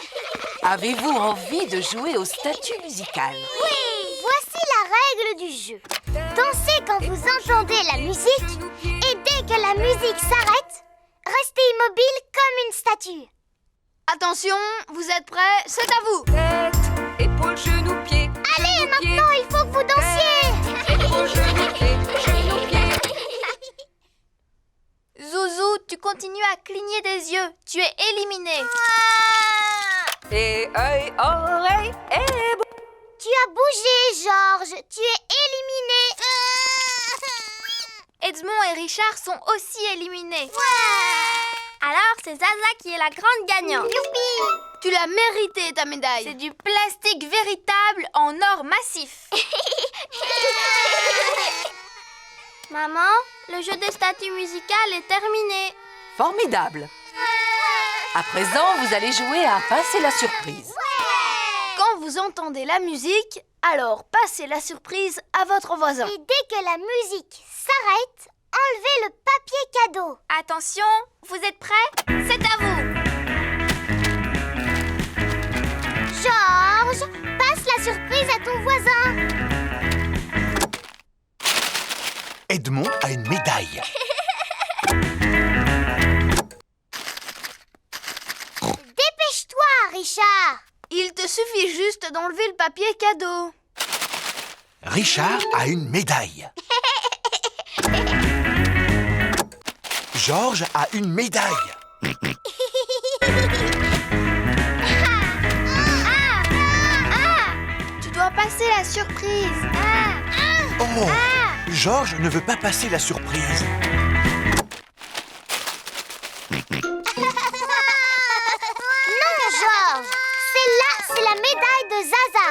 Avez-vous envie de jouer au statut musical? Oui, voici la règle du jeu. Dansez quand vous entendez la musique et dès que la musique s'arrête, restez immobile comme une statue. Attention, vous êtes prêts? C'est à vous! Tête, épaules, genoux, pieds. Allez, genoux, pieds. maintenant, il faut que vous dansiez. Épaules, genoux, pieds. Genoux, pieds. Zouzou, tu continues à cligner des yeux. Tu es éliminé. Et œil, oreille, et bouche. Tu as bougé, Georges. Tu es éliminé. Edmond et Richard sont aussi éliminés. Alors, c'est Zaza qui est la grande gagnante. Youpi. Tu l'as mérité, ta médaille. C'est du plastique véritable en or massif. Maman, le jeu des statues musicales est terminé. Formidable. À présent, vous allez jouer à passer la surprise. Quand vous entendez la musique, alors passez la surprise à votre voisin. Et dès que la musique s'arrête, enlevez le papier cadeau. Attention, vous êtes prêts? C'est à vous. Georges, passe la surprise à ton voisin. Edmond a une médaille. Dépêche-toi, Richard. Il te suffit juste d'enlever le papier cadeau. Richard a une médaille. Georges a une médaille. Tu dois passer la surprise. Oh, Georges ne veut pas passer la surprise. Non, Georges. Celle-là, c'est la médaille de Zaza.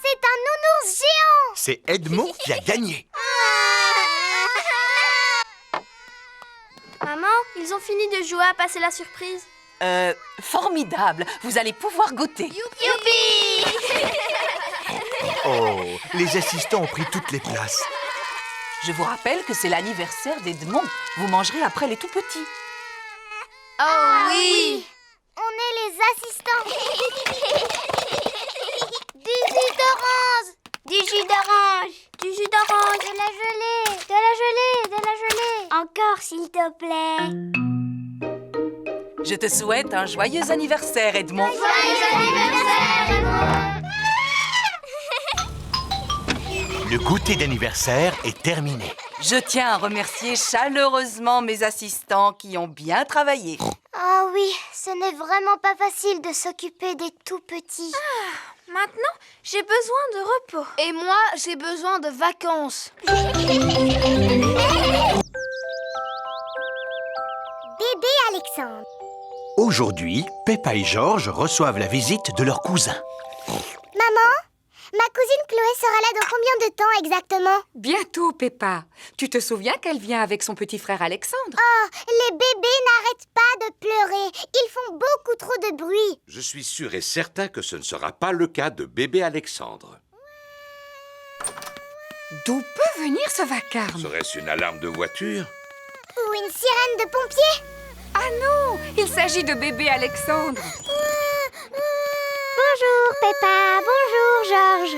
C'est un nounours géant. C'est Edmond qui a gagné. Maman, ils ont fini de jouer à passer la surprise. Formidable. Vous allez pouvoir goûter. Youpi! Oh, les assistants ont pris toutes les places. Je vous rappelle que c'est l'anniversaire d'Edmond. Vous mangerez après les tout-petits. Oh oui! On est les assistants. Du jus d'orange. Du jus d'orange! Du jus d'orange! De la gelée. De la gelée. De la gelée. Encore, s'il te plaît. Je te souhaite un joyeux anniversaire, Edmond. Joyeux anniversaire! Le goûter d'anniversaire est terminé. Je tiens à remercier chaleureusement mes assistants qui ont bien travaillé. Oh oui, ce n'est vraiment pas facile de s'occuper des tout-petits. Maintenant, j'ai besoin de repos. Et moi, j'ai besoin de vacances. Bébé Alexandre. Aujourd'hui, Peppa et Georges reçoivent la visite de leur cousin. Maman, ma cousine Chloé sera là dans combien de temps exactement? Bientôt, Peppa. Tu te souviens qu'elle vient avec son petit frère Alexandre? Oh, les bébés n'arrêtent pas de pleurer. Ils font beaucoup trop de bruit. Je suis sûr et certain que ce ne sera pas le cas de bébé Alexandre. D'où peut venir ce vacarme? Serait-ce une alarme de voiture? Ou une sirène de pompiers? Ah non, il s'agit de bébé Alexandre. Bonjour Peppa, bonjour Georges.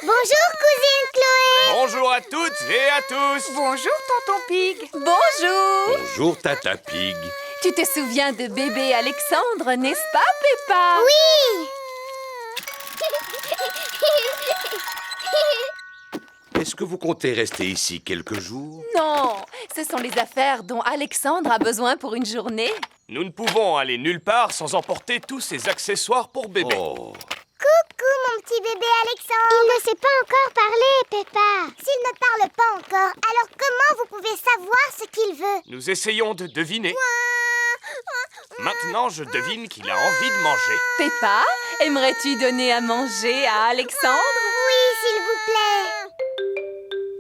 Bonjour cousine Chloé. Bonjour à toutes et à tous. Bonjour, tonton Pig. Bonjour! Bonjour, Tata Pig. Tu te souviens de bébé Alexandre, n'est-ce pas, Peppa? Oui. Est-ce que vous comptez rester ici quelques jours? Non, ce sont les affaires dont Alexandre a besoin pour une journée. Nous ne pouvons aller nulle part sans emporter tous ces accessoires pour bébé. Oh, Coucou mon petit bébé Alexandre. Il ne sait pas encore parler, Peppa. S'il ne parle pas encore, alors comment vous pouvez savoir ce qu'il veut? Nous essayons de deviner. Maintenant, je devine qu'il a envie de manger. Peppa, aimerais-tu donner à manger à Alexandre? Oui, s'il vous plaît.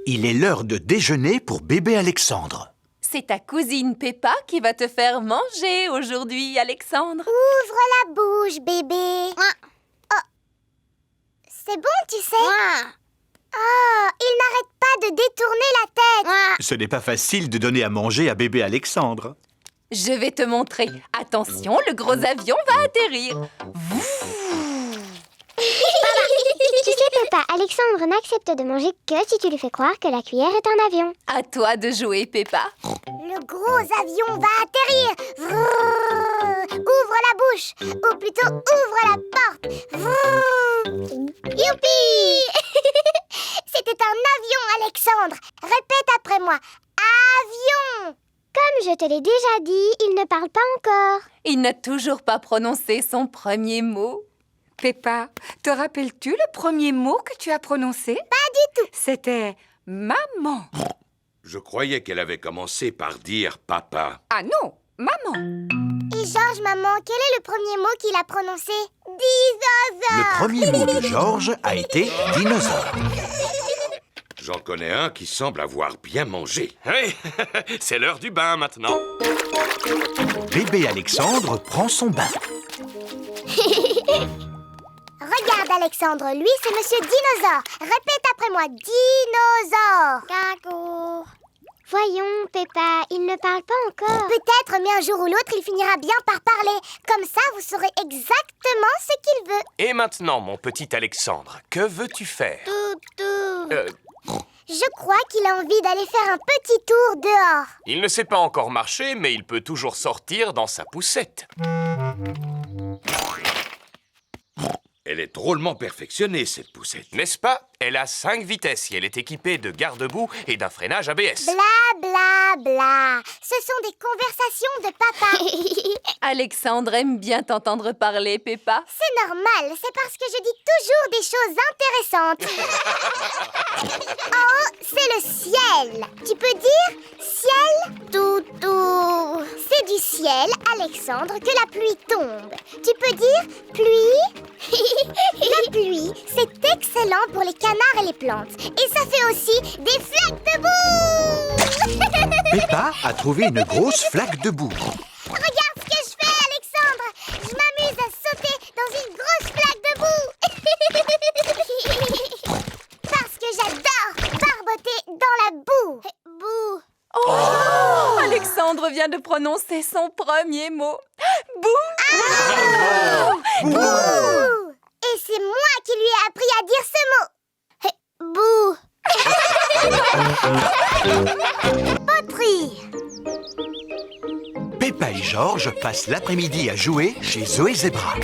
Il est l'heure de déjeuner pour bébé Alexandre. C'est ta cousine Peppa qui va te faire manger aujourd'hui, Alexandre. Ouvre la bouche, bébé. Oh. C'est bon, tu sais. Oh, il n'arrête pas de détourner la tête. Ce n'est pas facile de donner à manger à bébé Alexandre. Je vais te montrer. Attention, le gros avion va atterrir. Tu sais, Peppa, Alexandre n'accepte de manger que si tu lui fais croire que la cuillère est un avion. À toi de jouer, Peppa. Le gros avion va atterrir. Vrrr. Ouvre la bouche. Ou plutôt, ouvre la porte. Vrrr. Youpi. C'était un avion, Alexandre. Répète après moi. Avion. Comme je te l'ai déjà dit, il ne parle pas encore. Il n'a toujours pas prononcé son premier mot. Peppa, te rappelles-tu le premier mot que tu as prononcé? Pas du tout. C'était maman. je croyais qu'elle avait commencé par dire papa. Ah non, maman. Et Georges, maman, quel est le premier mot qu'il a prononcé? Dinosaure. Le premier mot de Georges a été dinosaure. J'en connais un qui semble avoir bien mangé. Oui, c'est l'heure du bain maintenant. Bébé Alexandre prend son bain. Regarde, Alexandre, lui, c'est Monsieur Dinosaure. Répète après moi, Dinosaure. Cacou. Voyons, Peppa, il ne parle pas encore. Peut-être, mais un jour ou l'autre, il finira bien par parler. Comme ça, vous saurez exactement ce qu'il veut. Et maintenant, mon petit Alexandre, que veux-tu faire? Toutou. Je crois qu'il a envie d'aller faire un petit tour dehors. Il ne sait pas encore marcher, mais il peut toujours sortir dans sa poussette. Elle est drôlement perfectionnée, cette poussette. N'est-ce pas? Elle a 5 vitesses et elle est équipée de garde-boue et d'un freinage ABS. Bla bla bla. Ce sont des conversations de papa. Alexandre aime bien t'entendre parler, Peppa. C'est normal, c'est parce que je dis toujours des choses intéressantes. En haut, c'est le ciel. Tu peux dire ciel, toutou. C'est du ciel, Alexandre, que la pluie tombe. Tu peux dire pluie. La pluie, c'est excellent pour les canards et les plantes. Et ça fait aussi des flaques de boue. Peppa a trouvé une grosse flaque de boue. Regarde ce que je fais, Alexandre. Alexandre vient de prononcer son premier mot. Bouh! Bouh! Et c'est moi qui lui ai appris à dire ce mot. Bouh! Poterie. Peppa et Georges passent l'après-midi à jouer chez Zoé Zebra.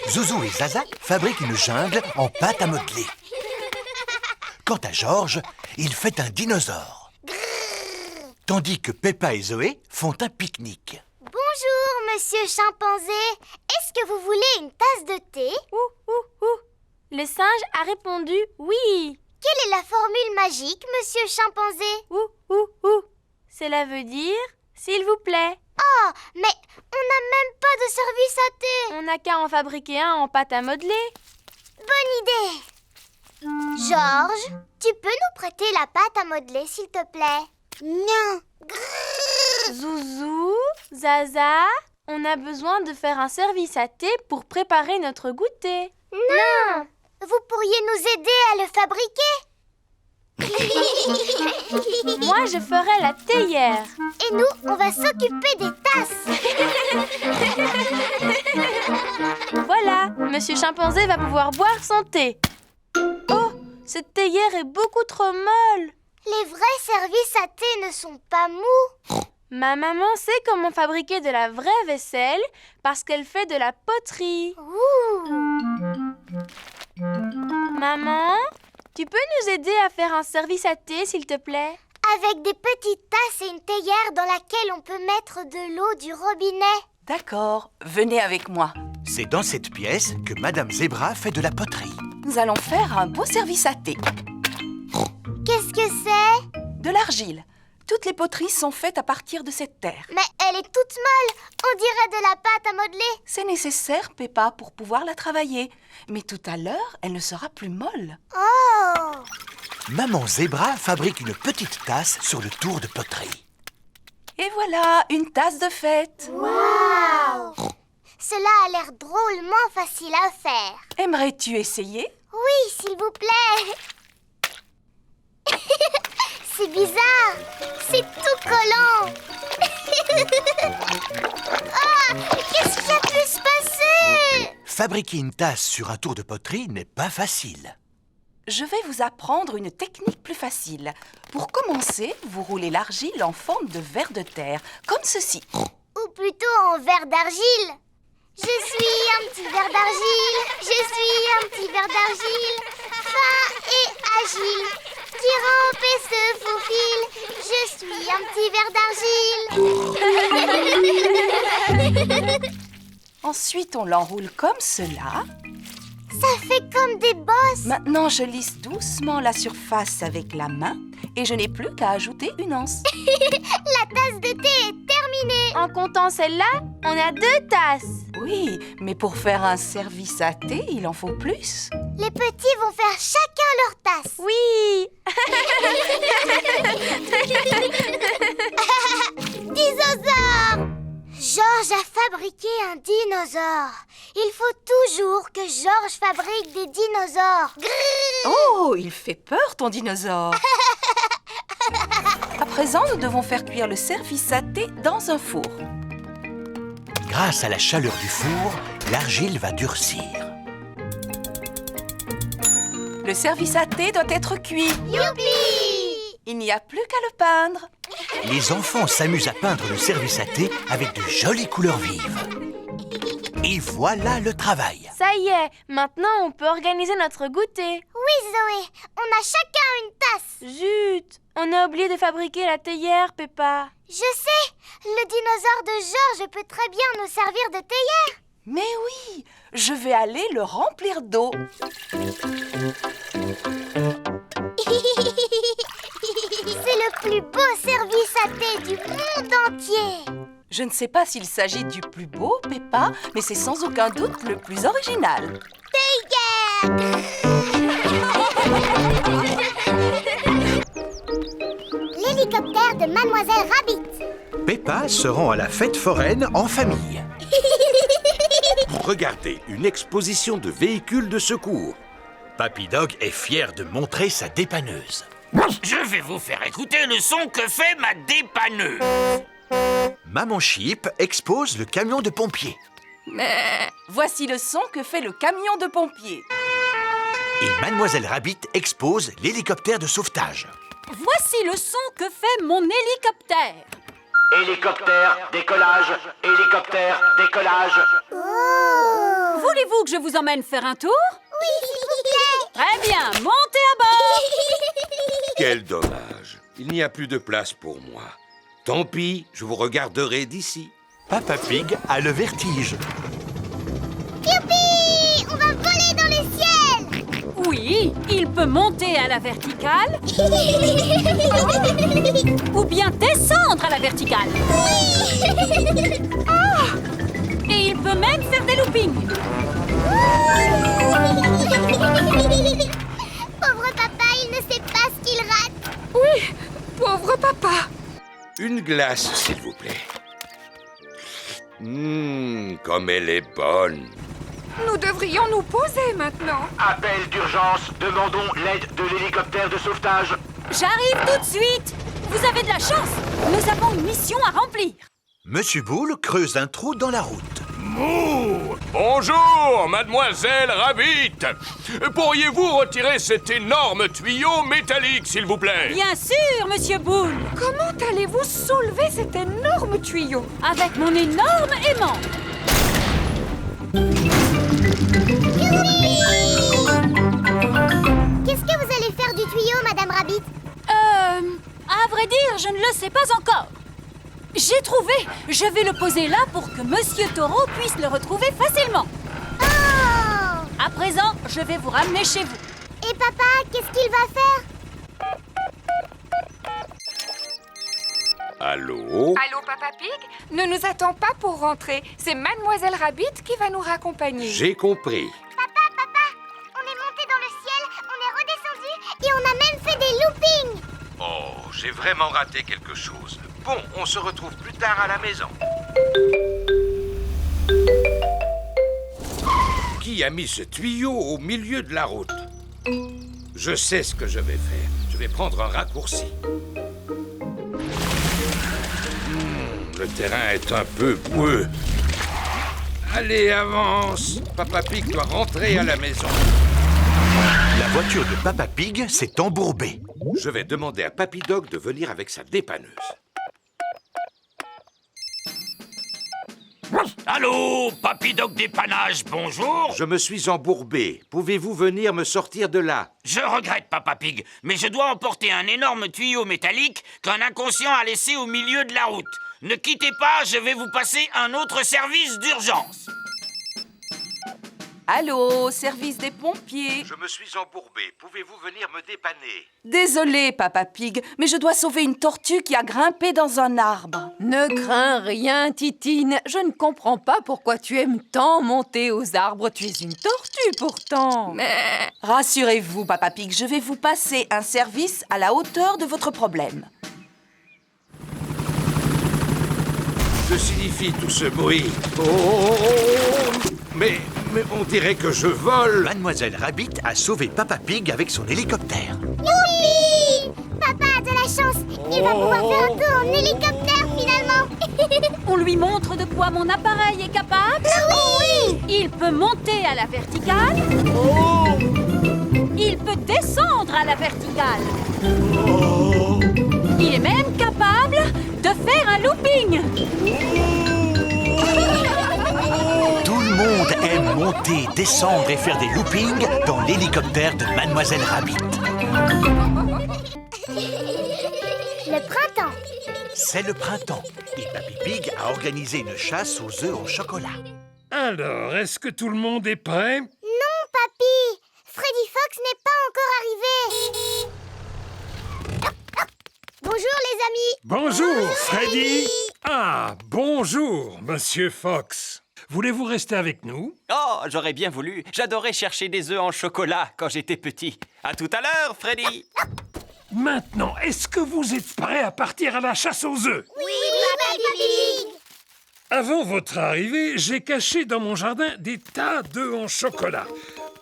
Zouzou et Zaza fabriquent une jungle en pâte à modeler. Quant à Georges, il fait un dinosaure. Tandis que Peppa et Zoé font un pique-nique. Bonjour, monsieur chimpanzé. Est-ce que vous voulez une tasse de thé? Le singe a répondu oui. Quelle est la formule magique, monsieur chimpanzé? Cela veut dire s'il vous plaît. Oh, mais on n'a même pas de service à thé. On n'a qu'à en fabriquer un en pâte à modeler. Bonne idée. Georges, tu peux nous prêter la pâte à modeler, s'il te plaît? Non. Zouzou, Zaza, on a besoin de faire un service à thé pour préparer notre goûter. Non. Vous pourriez nous aider à le fabriquer? Moi, je ferai la théière. Et nous, on va s'occuper des tasses. Voilà, monsieur chimpanzé va pouvoir boire son thé. Oh, cette théière est beaucoup trop molle. Les vrais services à thé ne sont pas mous. Ma maman sait comment fabriquer de la vraie vaisselle parce qu'elle fait de la poterie. Maman, tu peux nous aider à faire un service à thé, s'il te plaît? Avec des petites tasses et une théière dans laquelle on peut mettre de l'eau du robinet. D'accord, venez avec moi. C'est dans cette pièce que Madame Zebra fait de la poterie. Nous allons faire un beau service à thé. Qu'est-ce que c'est? De l'argile. Toutes les poteries sont faites à partir de cette terre. Mais elle est toute molle. On dirait de la pâte à modeler. C'est nécessaire, Peppa, pour pouvoir la travailler. Mais tout à l'heure, elle ne sera plus molle. Oh! Maman Zebra fabrique une petite tasse sur le tour de poterie. Et voilà, une tasse de fête. Waouh! Cela a l'air drôlement facile à faire. Aimerais-tu essayer? Oui, s'il vous plaît. C'est bizarre. C'est tout collant. Ah, qu'est-ce qui a pu se passer? Fabriquer une tasse sur un tour de poterie n'est pas facile. Je vais vous apprendre une technique plus facile. Pour commencer, vous roulez l'argile en forme de ver de terre, comme ceci. Ou plutôt en verre d'argile. Je suis un petit ver d'argile. Je suis un petit ver d'argile. Fin et agile. Qui rampe et se faufile. Je suis un petit ver d'argile. Ensuite, on l'enroule comme cela. Ça fait comme des bosses. Maintenant, je lisse doucement la surface avec la main et je n'ai plus qu'à ajouter une anse. La tasse de thé est terminée. En comptant celle-là, on a 2 tasses. Oui, mais pour faire un service à thé, il en faut plus. Les petits vont faire chacun leur tasse. Oui. Dinosaure! Georges a fabriqué un dinosaure. Il faut toujours que Georges fabrique des dinosaures. Grrr! Oh, il fait peur, ton dinosaure. À présent, nous devons faire cuire le service à thé dans un four. Grâce à la chaleur du four, l'argile va durcir. Le service à thé doit être cuit. Youpi! Il n'y a plus qu'à le peindre. Les enfants s'amusent à peindre le service à thé avec de jolies couleurs vives. Et voilà le travail. Ça y est, maintenant on peut organiser notre goûter. Oui, Zoé, on a chacun une tasse. Zut, on a oublié de fabriquer la théière, Peppa. Je sais, le dinosaure de Georges peut très bien nous servir de théière. Mais oui, je vais aller le remplir d'eau. C'est le plus beau service à thé du monde entier. Je ne sais pas s'il s'agit du plus beau, Peppa, mais c'est sans aucun doute le plus original. Théière! L'hélicoptère de Mademoiselle Rabbit. Peppa se rend à la fête foraine en famille. Regardez, une exposition de véhicules de secours. Papy Dog est fier de montrer sa dépanneuse. Je vais vous faire écouter le son que fait ma dépanneuse. Maman Chip expose le camion de pompiers. Voici le son que fait le camion de pompiers. Et Mademoiselle Rabbit expose l'hélicoptère de sauvetage. Voici le son que fait mon hélicoptère. Hélicoptère, décollage, hélicoptère, décollage. Voulez-vous que je vous emmène faire un tour? Oui, s'il vous plaît. Très bien, montez à bord. Quel dommage. Il n'y a plus de place pour moi. Tant pis, je vous regarderai d'ici. Papa Pig a le vertige. Youpi! On va voler dans le ciel. Oui, il peut monter à la verticale ou bien descendre à la verticale. Et il peut même faire des loopings. Pauvre papa, il ne sait pas ce qu'il rate. Oui, pauvre papa. Une glace, s'il vous plaît. Comme elle est bonne. Nous devrions nous poser maintenant. Appel d'urgence, demandons l'aide de l'hélicoptère de sauvetage. J'arrive tout de suite. Vous avez de la chance. Nous avons une mission à remplir. Monsieur Boule creuse un trou dans la route. Mouh! Bonjour, Mademoiselle Rabbit. Pourriez-vous retirer cet énorme tuyau métallique, s'il vous plaît? Bien sûr, Monsieur Boule. Comment allez-vous soulever cet énorme tuyau? Avec mon énorme aimant. Qu'est-ce que vous allez faire du tuyau, Madame Rabbit? À vrai dire, je ne le sais pas encore. J'ai trouvé. Je vais le poser là pour que Monsieur Taureau puisse le retrouver facilement. Oh! À présent, je vais vous ramener chez vous. Et papa, qu'est-ce qu'il va faire? Allô? Allô, Papa Pig? Ne nous attends pas pour rentrer. C'est Mademoiselle Rabbit qui va nous raccompagner. J'ai compris. Papa, on est monté dans le ciel, on est redescendu et on a même fait des loopings. Oh, j'ai vraiment raté quelque chose. Bon, on se retrouve plus tard à la maison. Qui a mis ce tuyau au milieu de la route? Je sais ce que je vais faire. Je vais prendre un raccourci. Le terrain est un peu boueux. Allez, avance. Papa Pig doit rentrer à la maison. La voiture de Papa Pig s'est embourbée. Je vais demander à Papy Dog de venir avec sa dépanneuse. Allô, Papy Dog dépannage, bonjour. Je me suis embourbé. Pouvez-vous venir me sortir de là? Je regrette, Papa Pig, mais je dois emporter un énorme tuyau métallique qu'un inconscient a laissé au milieu de la route. Ne quittez pas, je vais vous passer un autre service d'urgence. Allô, service des pompiers. Je me suis embourbé. Pouvez-vous venir me dépanner? Désolé, Papa Pig, mais je dois sauver une tortue qui a grimpé dans un arbre. Ne crains rien, Titine. Je ne comprends pas pourquoi tu aimes tant monter aux arbres. Tu es une tortue, pourtant. Rassurez-vous, Papa Pig, je vais vous passer un service à la hauteur de votre problème. Que signifie tout ce bruit? Oh! Mais on dirait que je vole. Mademoiselle Rabbit a sauvé Papa Pig avec son hélicoptère. Youpi! Papa a de la chance. Il va pouvoir faire un tour en hélicoptère, finalement. On lui montre de quoi mon appareil est capable. Oui! Il peut monter à la verticale. Il peut descendre à la verticale. Il est même capable de faire un looping. Tout le monde aime monter, descendre et faire des loopings dans l'hélicoptère de Mademoiselle Rabbit. Le printemps. C'est le printemps et Papy Pig a organisé une chasse aux œufs en chocolat. Alors, est-ce que tout le monde est prêt? Non, papy. Freddy Fox n'est pas encore arrivé. Bonjour, les amis. Bonjour, Freddy. Ah, bonjour, Monsieur Fox. Voulez-vous rester avec nous? Oh, j'aurais bien voulu. J'adorais chercher des œufs en chocolat quand j'étais petit. À tout à l'heure, Freddy. Maintenant, est-ce que vous êtes prêts à partir à la chasse aux œufs? Oui, Papy. Avant votre arrivée, j'ai caché dans mon jardin des tas d'œufs en chocolat.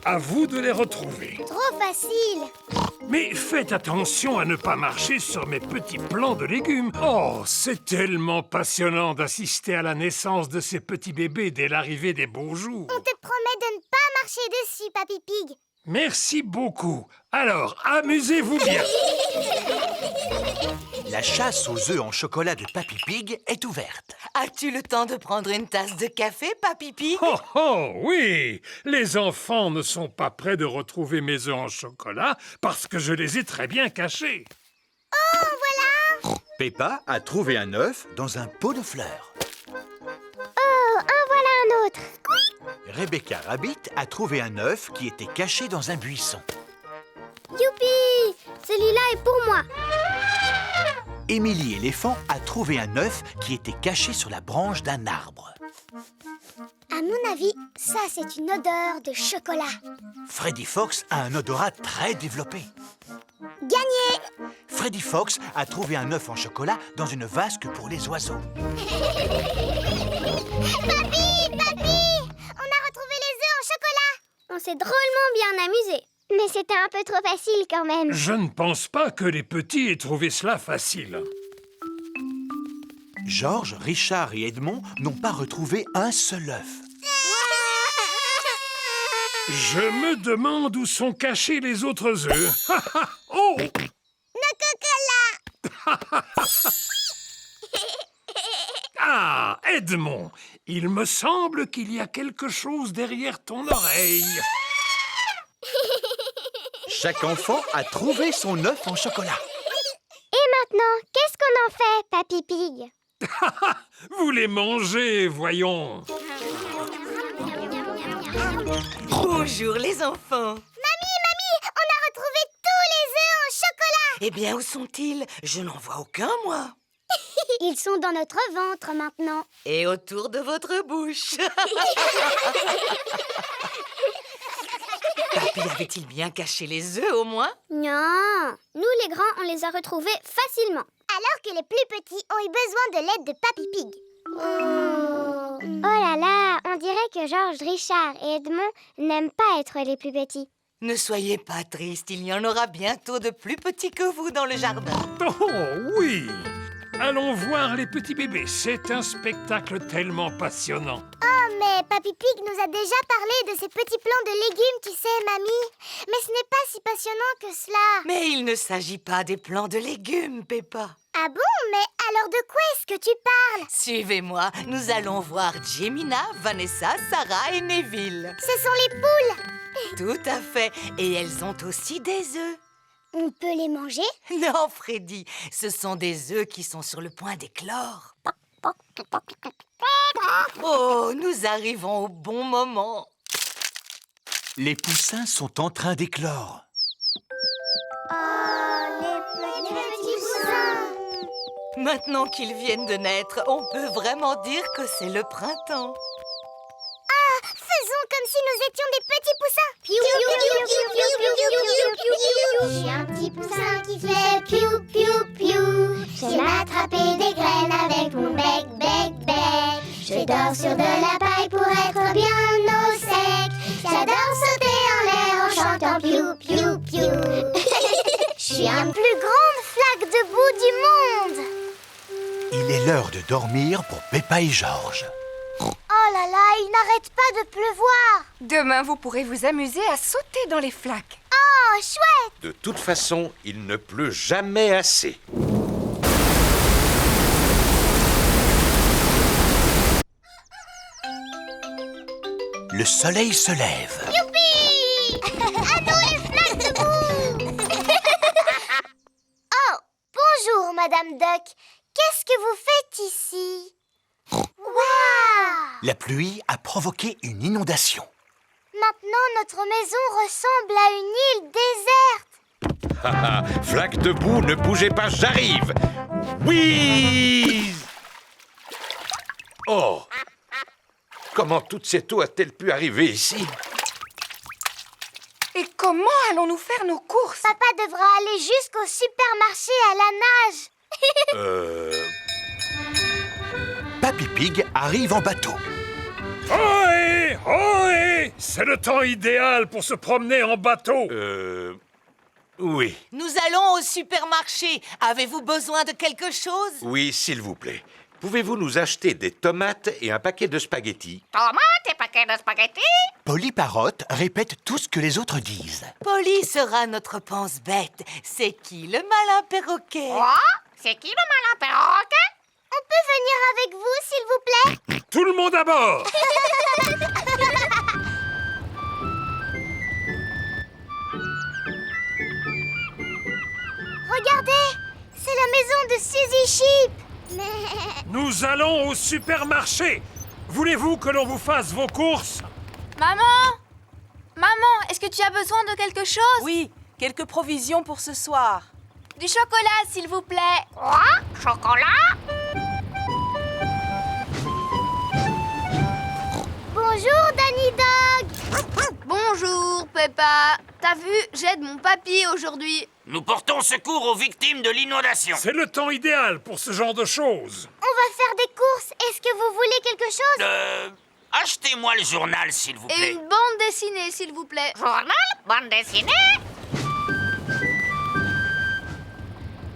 À vous de les retrouver. Trop facile. Mais faites attention à ne pas marcher sur mes petits plants de légumes. Oh, c'est tellement passionnant d'assister à la naissance de ces petits bébés dès l'arrivée des beaux jours. On te promet de ne pas marcher dessus, Papy Pig. Merci beaucoup. Alors, amusez-vous bien. La chasse aux œufs en chocolat de Papy Pig est ouverte. As-tu le temps de prendre une tasse de café, Papy Pig? Oh, oh, oui! Les enfants ne sont pas prêts de retrouver mes œufs en chocolat parce que je les ai très bien cachés. Oh, voilà! Peppa a trouvé un œuf dans un pot de fleurs. Oh, en voilà un autre. Rebecca Rabbit a trouvé un œuf qui était caché dans un buisson. Youpi! Celui-là est pour moi. Emily Éléphant a trouvé un œuf qui était caché sur la branche d'un arbre. À mon avis, ça c'est une odeur de chocolat. Freddy Fox a un odorat très développé. Gagné! Freddy Fox a trouvé un œuf en chocolat dans une vasque pour les oiseaux. Papy! Papy! On a retrouvé les œufs en chocolat! On s'est drôlement bien amusé. Mais c'était un peu trop facile quand même. Je ne pense pas que les petits aient trouvé cela facile. George, Richard et Edmond n'ont pas retrouvé un seul œuf. Je me demande où sont cachés les autres œufs. Oh! Nos cocolas! Ah, Edmond, il me semble qu'il y a quelque chose derrière ton oreille. Chaque enfant a trouvé son œuf en chocolat. Et maintenant, qu'est-ce qu'on en fait, Papy Pig? Vous les mangez, voyons. Bonjour les enfants. Mamie, on a retrouvé tous les œufs en chocolat! Eh bien, où sont-ils? Je n'en vois aucun, moi. Ils sont dans notre ventre maintenant. Et autour de votre bouche. Papy avait-il bien caché les œufs, au moins? Non, nous les grands, on les a retrouvés facilement. Alors que les plus petits ont eu besoin de l'aide de Papy Pig. Oh là là, on dirait que George, Richard et Edmond n'aiment pas être les plus petits. Ne soyez pas triste, il y en aura bientôt de plus petits que vous dans le jardin. Oh oui! Allons voir les petits bébés. C'est un spectacle tellement passionnant. Oh, mais Papy Pig nous a déjà parlé de ces petits plants de légumes, tu sais, mamie. Mais ce n'est pas si passionnant que cela. Mais il ne s'agit pas des plants de légumes, Peppa. Ah bon? Mais alors de quoi est-ce que tu parles? Suivez-moi, nous allons voir Jemina, Vanessa, Sarah et Neville. Ce sont les poules. Tout à fait, et elles ont aussi des œufs. On peut les manger? Non, Freddy, ce sont des œufs qui sont sur le point d'éclore. Oh, nous arrivons au bon moment. Les poussins sont en train d'éclore. Oh, les petits poussins. Maintenant qu'ils viennent de naître, on peut vraiment dire que c'est le printemps. Ah, faisons comme si nous étions des petits poussins. Piou, piou, piou, piou, piou, piou, piou, piou, piou. Je suis un petit poussin qui fait piou, piou, piou. J'aime attraper des graines avec mon bec, bec, bec. Je dors sur de la paille pour être bien au sec. J'adore sauter en l'air en chantant piou, piou, piou. Je suis la plus grande flaque de boue du monde. Il est l'heure de dormir pour Peppa et George. Oh là là, il n'arrête pas de pleuvoir. Demain, vous pourrez vous amuser à sauter dans les flaques. Oh, chouette. De toute façon, il ne pleut jamais assez. Le soleil se lève. Youpi! Attends les flaques de boue. Oh, bonjour, Madame Duck. Qu'est-ce que vous faites ici? Waouh! La pluie a provoqué une inondation. Maintenant, notre maison ressemble à une île déserte. Haha, flaque de boue, ne bougez pas, j'arrive. Oui! Oh! Comment toute cette eau a-t-elle pu arriver ici? Et comment allons-nous faire nos courses? Papa devra aller jusqu'au supermarché à la nage. Papy Pig arrive en bateau. Ohé! ohé! C'est le temps idéal pour se promener en bateau. Oui. Nous allons au supermarché. Avez-vous besoin de quelque chose? Oui, s'il vous plaît. Pouvez-vous nous acheter des tomates et un paquet de spaghettis? Tomates et paquets de spaghettis? Polly Parotte répète tout ce que les autres disent. Polly sera notre pense-bête. C'est qui le malin perroquet? Quoi? C'est qui le malin perroquet? On peut venir avec vous, s'il vous plaît? Tout le monde à bord! Regardez, c'est la maison de Suzy Sheep. Mais... Nous allons au supermarché. Voulez-vous que l'on vous fasse vos courses? Maman! Maman, est-ce que tu as besoin de quelque chose? Oui, quelques provisions pour ce soir. Du chocolat, s'il vous plaît. Quoi? Chocolat? Bonjour, Danny Dog. Bonjour, Peppa. T'as vu, j'aide mon papy aujourd'hui. Nous portons secours aux victimes de l'inondation. C'est le temps idéal pour ce genre de choses. On va faire des courses. Est-ce que vous voulez quelque chose? Achetez-moi le journal, s'il vous Et plaît. une bande dessinée, s'il vous plaît. Journal? Bande dessinée?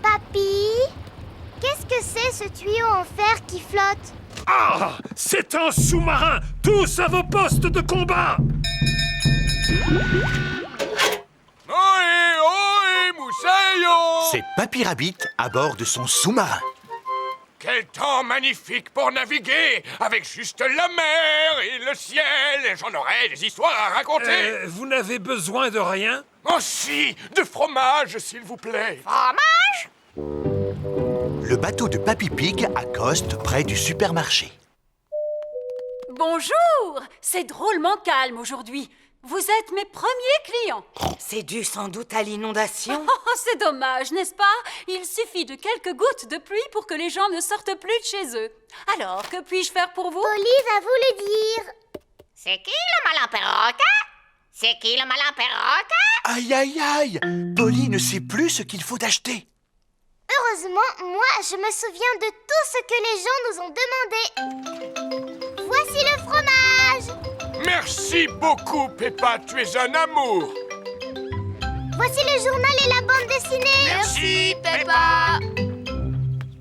Papy, qu'est-ce que c'est ce tuyau en fer qui flotte? Ah! C'est un sous-marin! Tous à vos postes de combat! Ohé, ohé, moussaillon! C'est Papy Rabbit à bord de son sous-marin. Quel temps magnifique pour naviguer, avec juste la mer et le ciel, et j'en aurais des histoires à raconter. Vous n'avez besoin de rien? Oh si, de fromage, s'il vous plaît. Fromage? Le bateau de Papy Pig accoste près du supermarché. Bonjour! C'est drôlement calme aujourd'hui. Vous êtes mes premiers clients. C'est dû sans doute à l'inondation. Oh, c'est dommage, n'est-ce pas? Il suffit de quelques gouttes de pluie pour que les gens ne sortent plus de chez eux. Alors, que puis-je faire pour vous? Polly va vous le dire. C'est qui le malin perroquet? C'est qui le malin perroquet? Aïe, aïe, aïe! Polly ne sait plus ce qu'il faut acheter. Heureusement, moi, je me souviens de tout ce que les gens nous ont demandé. Voici le fromage. Merci beaucoup, Peppa, tu es un amour. Voici le journal et la bande dessinée. Merci, Peppa.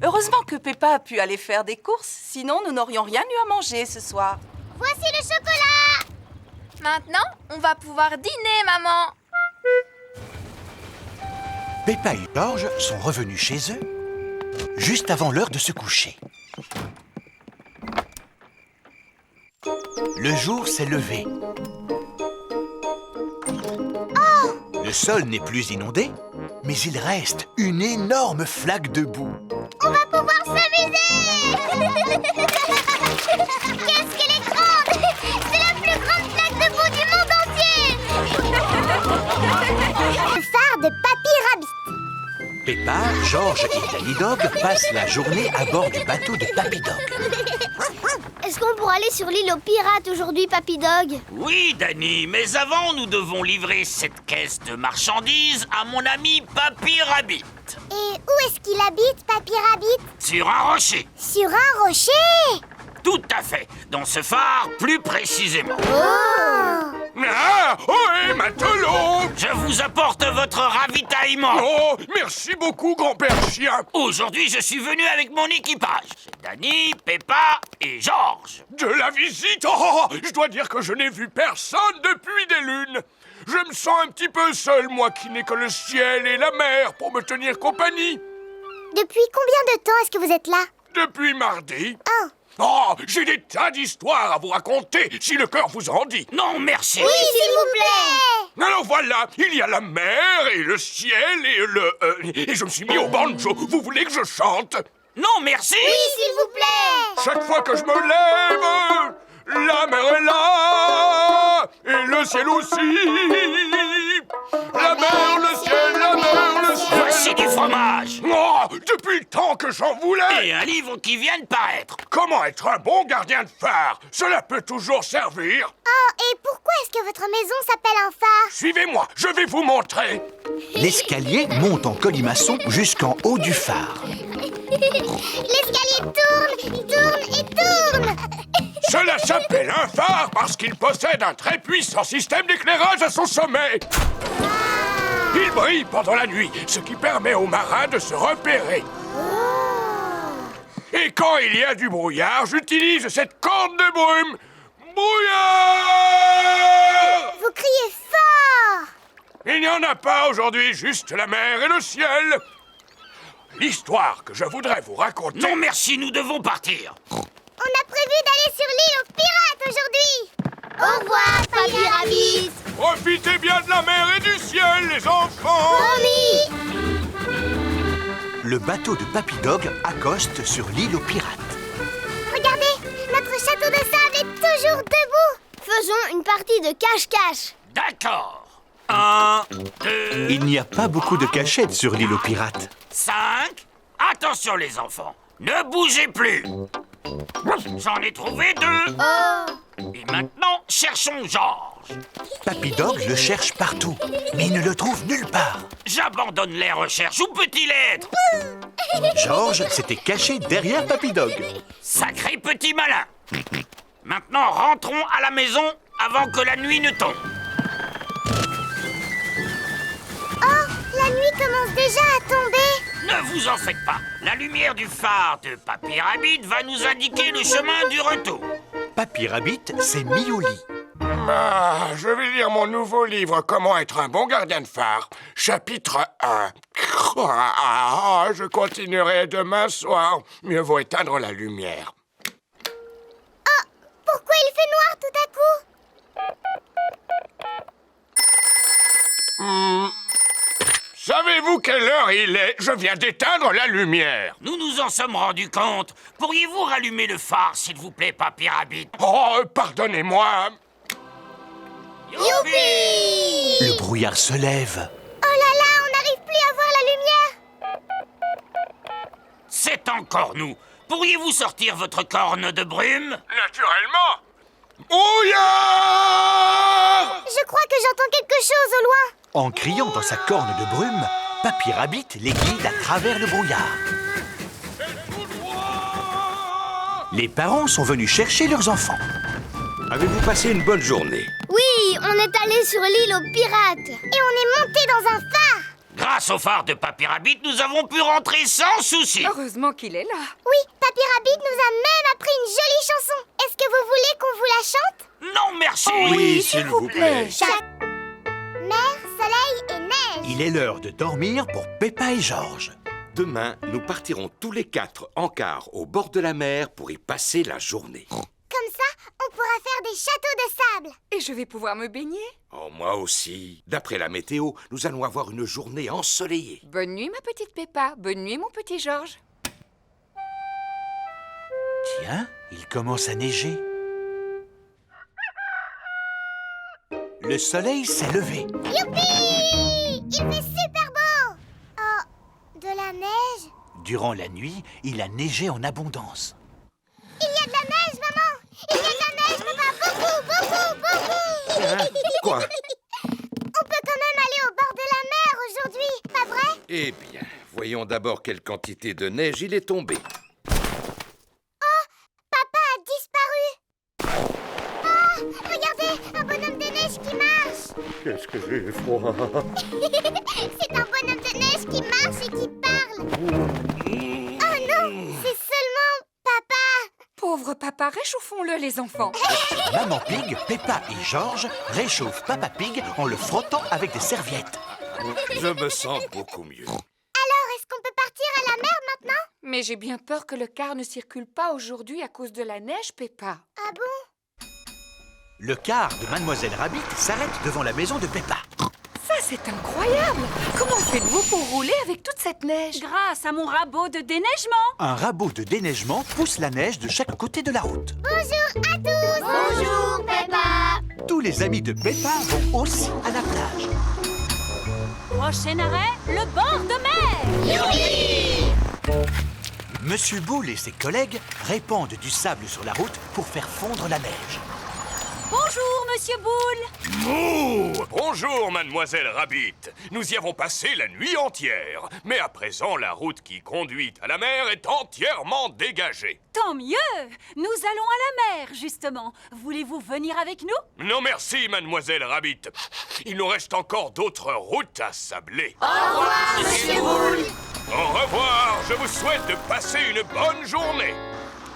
Heureusement que Peppa a pu aller faire des courses, sinon nous n'aurions rien eu à manger ce soir. Voici le chocolat. Maintenant, on va pouvoir dîner, maman. Peppa et George sont revenus chez eux juste avant l'heure de se coucher. Le jour s'est levé. Le sol n'est plus inondé, mais il reste une énorme flaque de boue. On va pouvoir s'amuser. Qu'est-ce qu'elle est grande! C'est la plus grande flaque de boue du monde entier. Le phare de Papy Rabbit. Peppa, George et Danny Dog passent la journée à bord du bateau de Papy Dog. Est-ce qu'on pourra aller sur l'île aux pirates aujourd'hui, Papy Dog? Oui, Danny, mais avant, nous devons livrer cette caisse de marchandises à mon ami Papy Rabbit. Et où est-ce qu'il habite, Papy Rabbit? Sur un rocher. Sur un rocher? Tout à fait. Dans ce phare, plus précisément. Oh! Ah, ohé, matelot! Je vous apporte votre ravitaillement. Oh, merci beaucoup, grand-père chien. Aujourd'hui, je suis venu avec mon équipage. Danny, Peppa et George. De la visite? Oh, je dois dire que je n'ai vu personne depuis des lunes. Je me sens un petit peu seul, moi qui n'ai que le ciel et la mer pour me tenir compagnie. Depuis combien de temps est-ce que vous êtes là? Depuis mardi. Oh! Oh, j'ai des tas d'histoires à vous raconter, si le cœur vous en dit. Non, merci. Oui, s'il vous plaît! Alors voilà, il y a la mer et le ciel et et je me suis mis au banjo. Vous voulez que je chante? Non, merci. Oui, s'il vous plaît! Chaque fois que je me lève, la mer est là et le ciel aussi. La mer, le ciel, la mer, le ciel. Voici du fromage. Oh, depuis le temps que j'en voulais. Et un livre qui vient de paraître. Comment être un bon gardien de phare? Cela peut toujours servir. Oh, et pourquoi est-ce que votre maison s'appelle un phare? Suivez-moi, je vais vous montrer. L'escalier monte en colimaçon jusqu'en haut du phare. L'escalier tourne et tourne. Cela cela s'appelle un phare parce qu'il possède un très puissant système d'éclairage à son sommet. Il brille pendant la nuit, ce qui permet aux marins de se repérer. Et quand il y a du brouillard, j'utilise cette corne de brume. Brouillard! Vous criez fort! Il n'y en a pas aujourd'hui, juste la mer et le ciel. L'histoire que je voudrais vous raconter... Non merci, nous devons partir. On a prévu d'aller sur l'île aux pirates aujourd'hui. Au revoir, Papy Rabbit. Profitez bien de la mer et du ciel, les enfants. Promis. Le bateau de Papy Dog accoste sur l'île aux pirates. Regardez, notre château de sable est toujours debout. Faisons une partie de cache-cache. D'accord. 1, 2, Il n'y a pas beaucoup de cachettes sur l'île aux pirates. 5. Attention les enfants, ne bougez plus. J'en ai trouvé 2. Et maintenant, cherchons Georges. Papy Dog le cherche partout, mais il ne le trouve nulle part. J'abandonne les recherches. Où peut-il être? Georges s'était caché derrière Papy Dog. Sacré petit malin. Maintenant, rentrons à la maison avant que la nuit ne tombe. Oh, la nuit commence déjà à tomber. Ne vous en faites pas. La lumière du phare de Papy Rabbit va nous indiquer le chemin du retour. Papy Rabbit s'est mis au lit. Je vais lire mon nouveau livre « Comment être un bon gardien de phare », chapitre 1. Je continuerai demain soir. Mieux vaut éteindre la lumière. Oh, pourquoi il fait noir tout à coup? Savez-vous quelle heure il est? Je viens d'éteindre la lumière. Nous nous en sommes rendus compte. Pourriez-vous rallumer le phare, s'il vous plaît, Papy Rabbit? Oh, pardonnez-moi. Youpi! Le brouillard se lève. Oh là là, on n'arrive plus à voir la lumière. C'est encore nous. Pourriez-vous sortir votre corne de brume? Naturellement. Brouillard! Je crois que j'entends quelque chose au loin. En criant dans sa corne de brume, Papy Rabbit les guide à travers le brouillard. Les parents sont venus chercher leurs enfants. Avez-vous passé une bonne journée? Oui, on est allé sur l'île aux pirates. Et on est monté dans un phare. Grâce au phare de Papy Rabbit, nous avons pu rentrer sans souci. Heureusement qu'il est là. Oui, Papy Rabbit nous a même appris une jolie chanson. Est-ce que vous voulez qu'on vous la chante? Non, merci. Oui, s'il vous plaît. Mer, soleil et neige. Il est l'heure de dormir pour Peppa et Georges. Demain, nous partirons tous les 4 en car au bord de la mer pour y passer la journée. Comme ça, on pourra faire des châteaux de sable. Et je vais pouvoir me baigner. Oh, moi aussi. D'après la météo, nous allons avoir une journée ensoleillée. Bonne nuit, ma petite Peppa. Bonne nuit, mon petit Georges. Tiens, il commence à neiger. Le soleil s'est levé. Youpi! Il fait super beau. Oh, de la neige? Durant la nuit, il a neigé en abondance. Il y a de la neige, maman! Il y a de la neige, papa! Beaucoup! Quoi? On peut quand même aller au bord de la mer aujourd'hui, pas vrai? Eh bien, voyons d'abord quelle quantité de neige il est tombé. Oh! Papa a disparu! Ah! Regardez! Un bonhomme de neige qui marche! Qu'est-ce que j'ai froid? C'est un bonhomme de neige qui marche et qui parle! Oh non! C'est seulement papa! Pauvre papa, réchauffons-le, les enfants. Maman Pig, Peppa et Georges réchauffent Papa Pig en le frottant avec des serviettes. Je me sens beaucoup mieux. Alors, est-ce qu'on peut partir à la mer maintenant? Mais j'ai bien peur que le car ne circule pas aujourd'hui à cause de la neige, Peppa. Ah bon? Le car de Mademoiselle Rabbit s'arrête devant la maison de Peppa. Ça, c'est incroyable! Comment faites-vous pour rouler avec toute cette neige? Grâce à mon rabot de déneigement. Un rabot de déneigement pousse la neige de chaque côté de la route. Bonjour à tous! Bonjour, Peppa! Tous les amis de Peppa vont aussi à la plage. Prochain arrêt, le bord de mer. Monsieur Boule et ses collègues répandent du sable sur la route pour faire fondre la neige. Bonjour, Monsieur Boule. Mouh! Bonjour, mademoiselle Rabbit. Nous y avons passé la nuit entière. Mais à présent, la route qui conduit à la mer est entièrement dégagée. Tant mieux. Nous allons à la mer, justement. Voulez-vous venir avec nous? Non merci, mademoiselle Rabbit. Il nous reste encore d'autres routes à sabler. Au revoir, Monsieur Boule. Au revoir. Je vous souhaite de passer une bonne journée.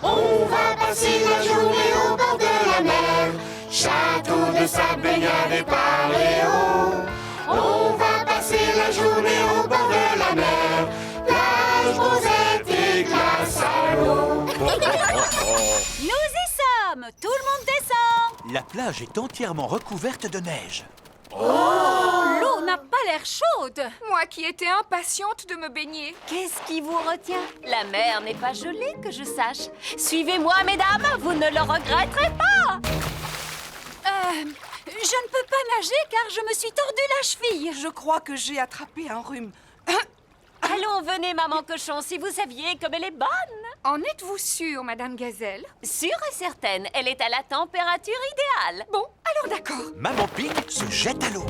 On va passer la journée au bord de la mer. Château de sable, baignade et paléo. On va passer la journée au bord de la mer. Plage, rosette et glace à l'eau. Nous y sommes. Tout le monde descend. La plage est entièrement recouverte de neige. L'eau n'a pas l'air chaude. Moi qui étais impatiente de me baigner. Qu'est-ce qui vous retient? La mer n'est pas gelée, que je sache. Suivez-moi, mesdames, vous ne le regretterez pas. Je ne peux pas nager car je me suis tordu la cheville. Je crois que j'ai attrapé un rhume. Allons, venez, maman cochon, si vous saviez comme elle est bonne. En êtes-vous sûre, Madame Gazelle? Sûre et certaine, elle est à la température idéale. Bon, alors d'accord. Maman Pig se jette à l'eau.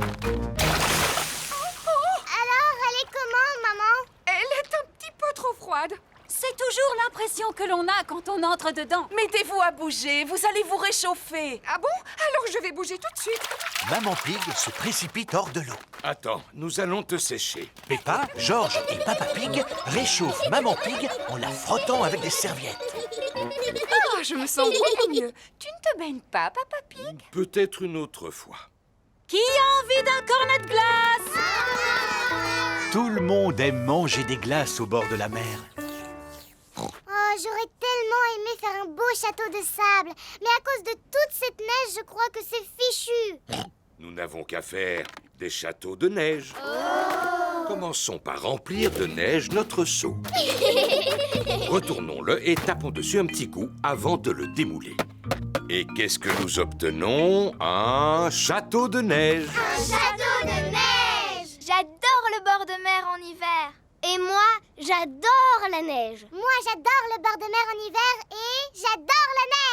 Alors, elle est comment, maman? Elle est un petit peu trop froide. C'est toujours l'impression que l'on a quand on entre dedans. Mettez-vous à bouger, vous allez vous réchauffer. Ah bon? Alors je vais bouger tout de suite. Maman Pig se précipite hors de l'eau. Attends, nous allons te sécher. Peppa, George et Papa Pig réchauffent Maman Pig en la frottant avec des serviettes. Ah, je me sens beaucoup mieux. Tu ne te baignes pas, Papa Pig? Peut-être une autre fois. Qui a envie d'un cornet de glace? Tout le monde aime manger des glaces au bord de la mer. Oh, j'aurais tellement aimé faire un beau château de sable. Mais à cause de toute cette neige, je crois que c'est fichu. Nous n'avons qu'à faire des châteaux de neige. Commençons par remplir de neige notre seau. Retournons-le et tapons dessus un petit coup avant de le démouler. Et qu'est-ce que nous obtenons? Un château de neige. Un château de neige! J'adore le bord de mer en hiver. Et moi, j'adore la neige. Moi, j'adore le bord de mer en hiver et j'adore la neige.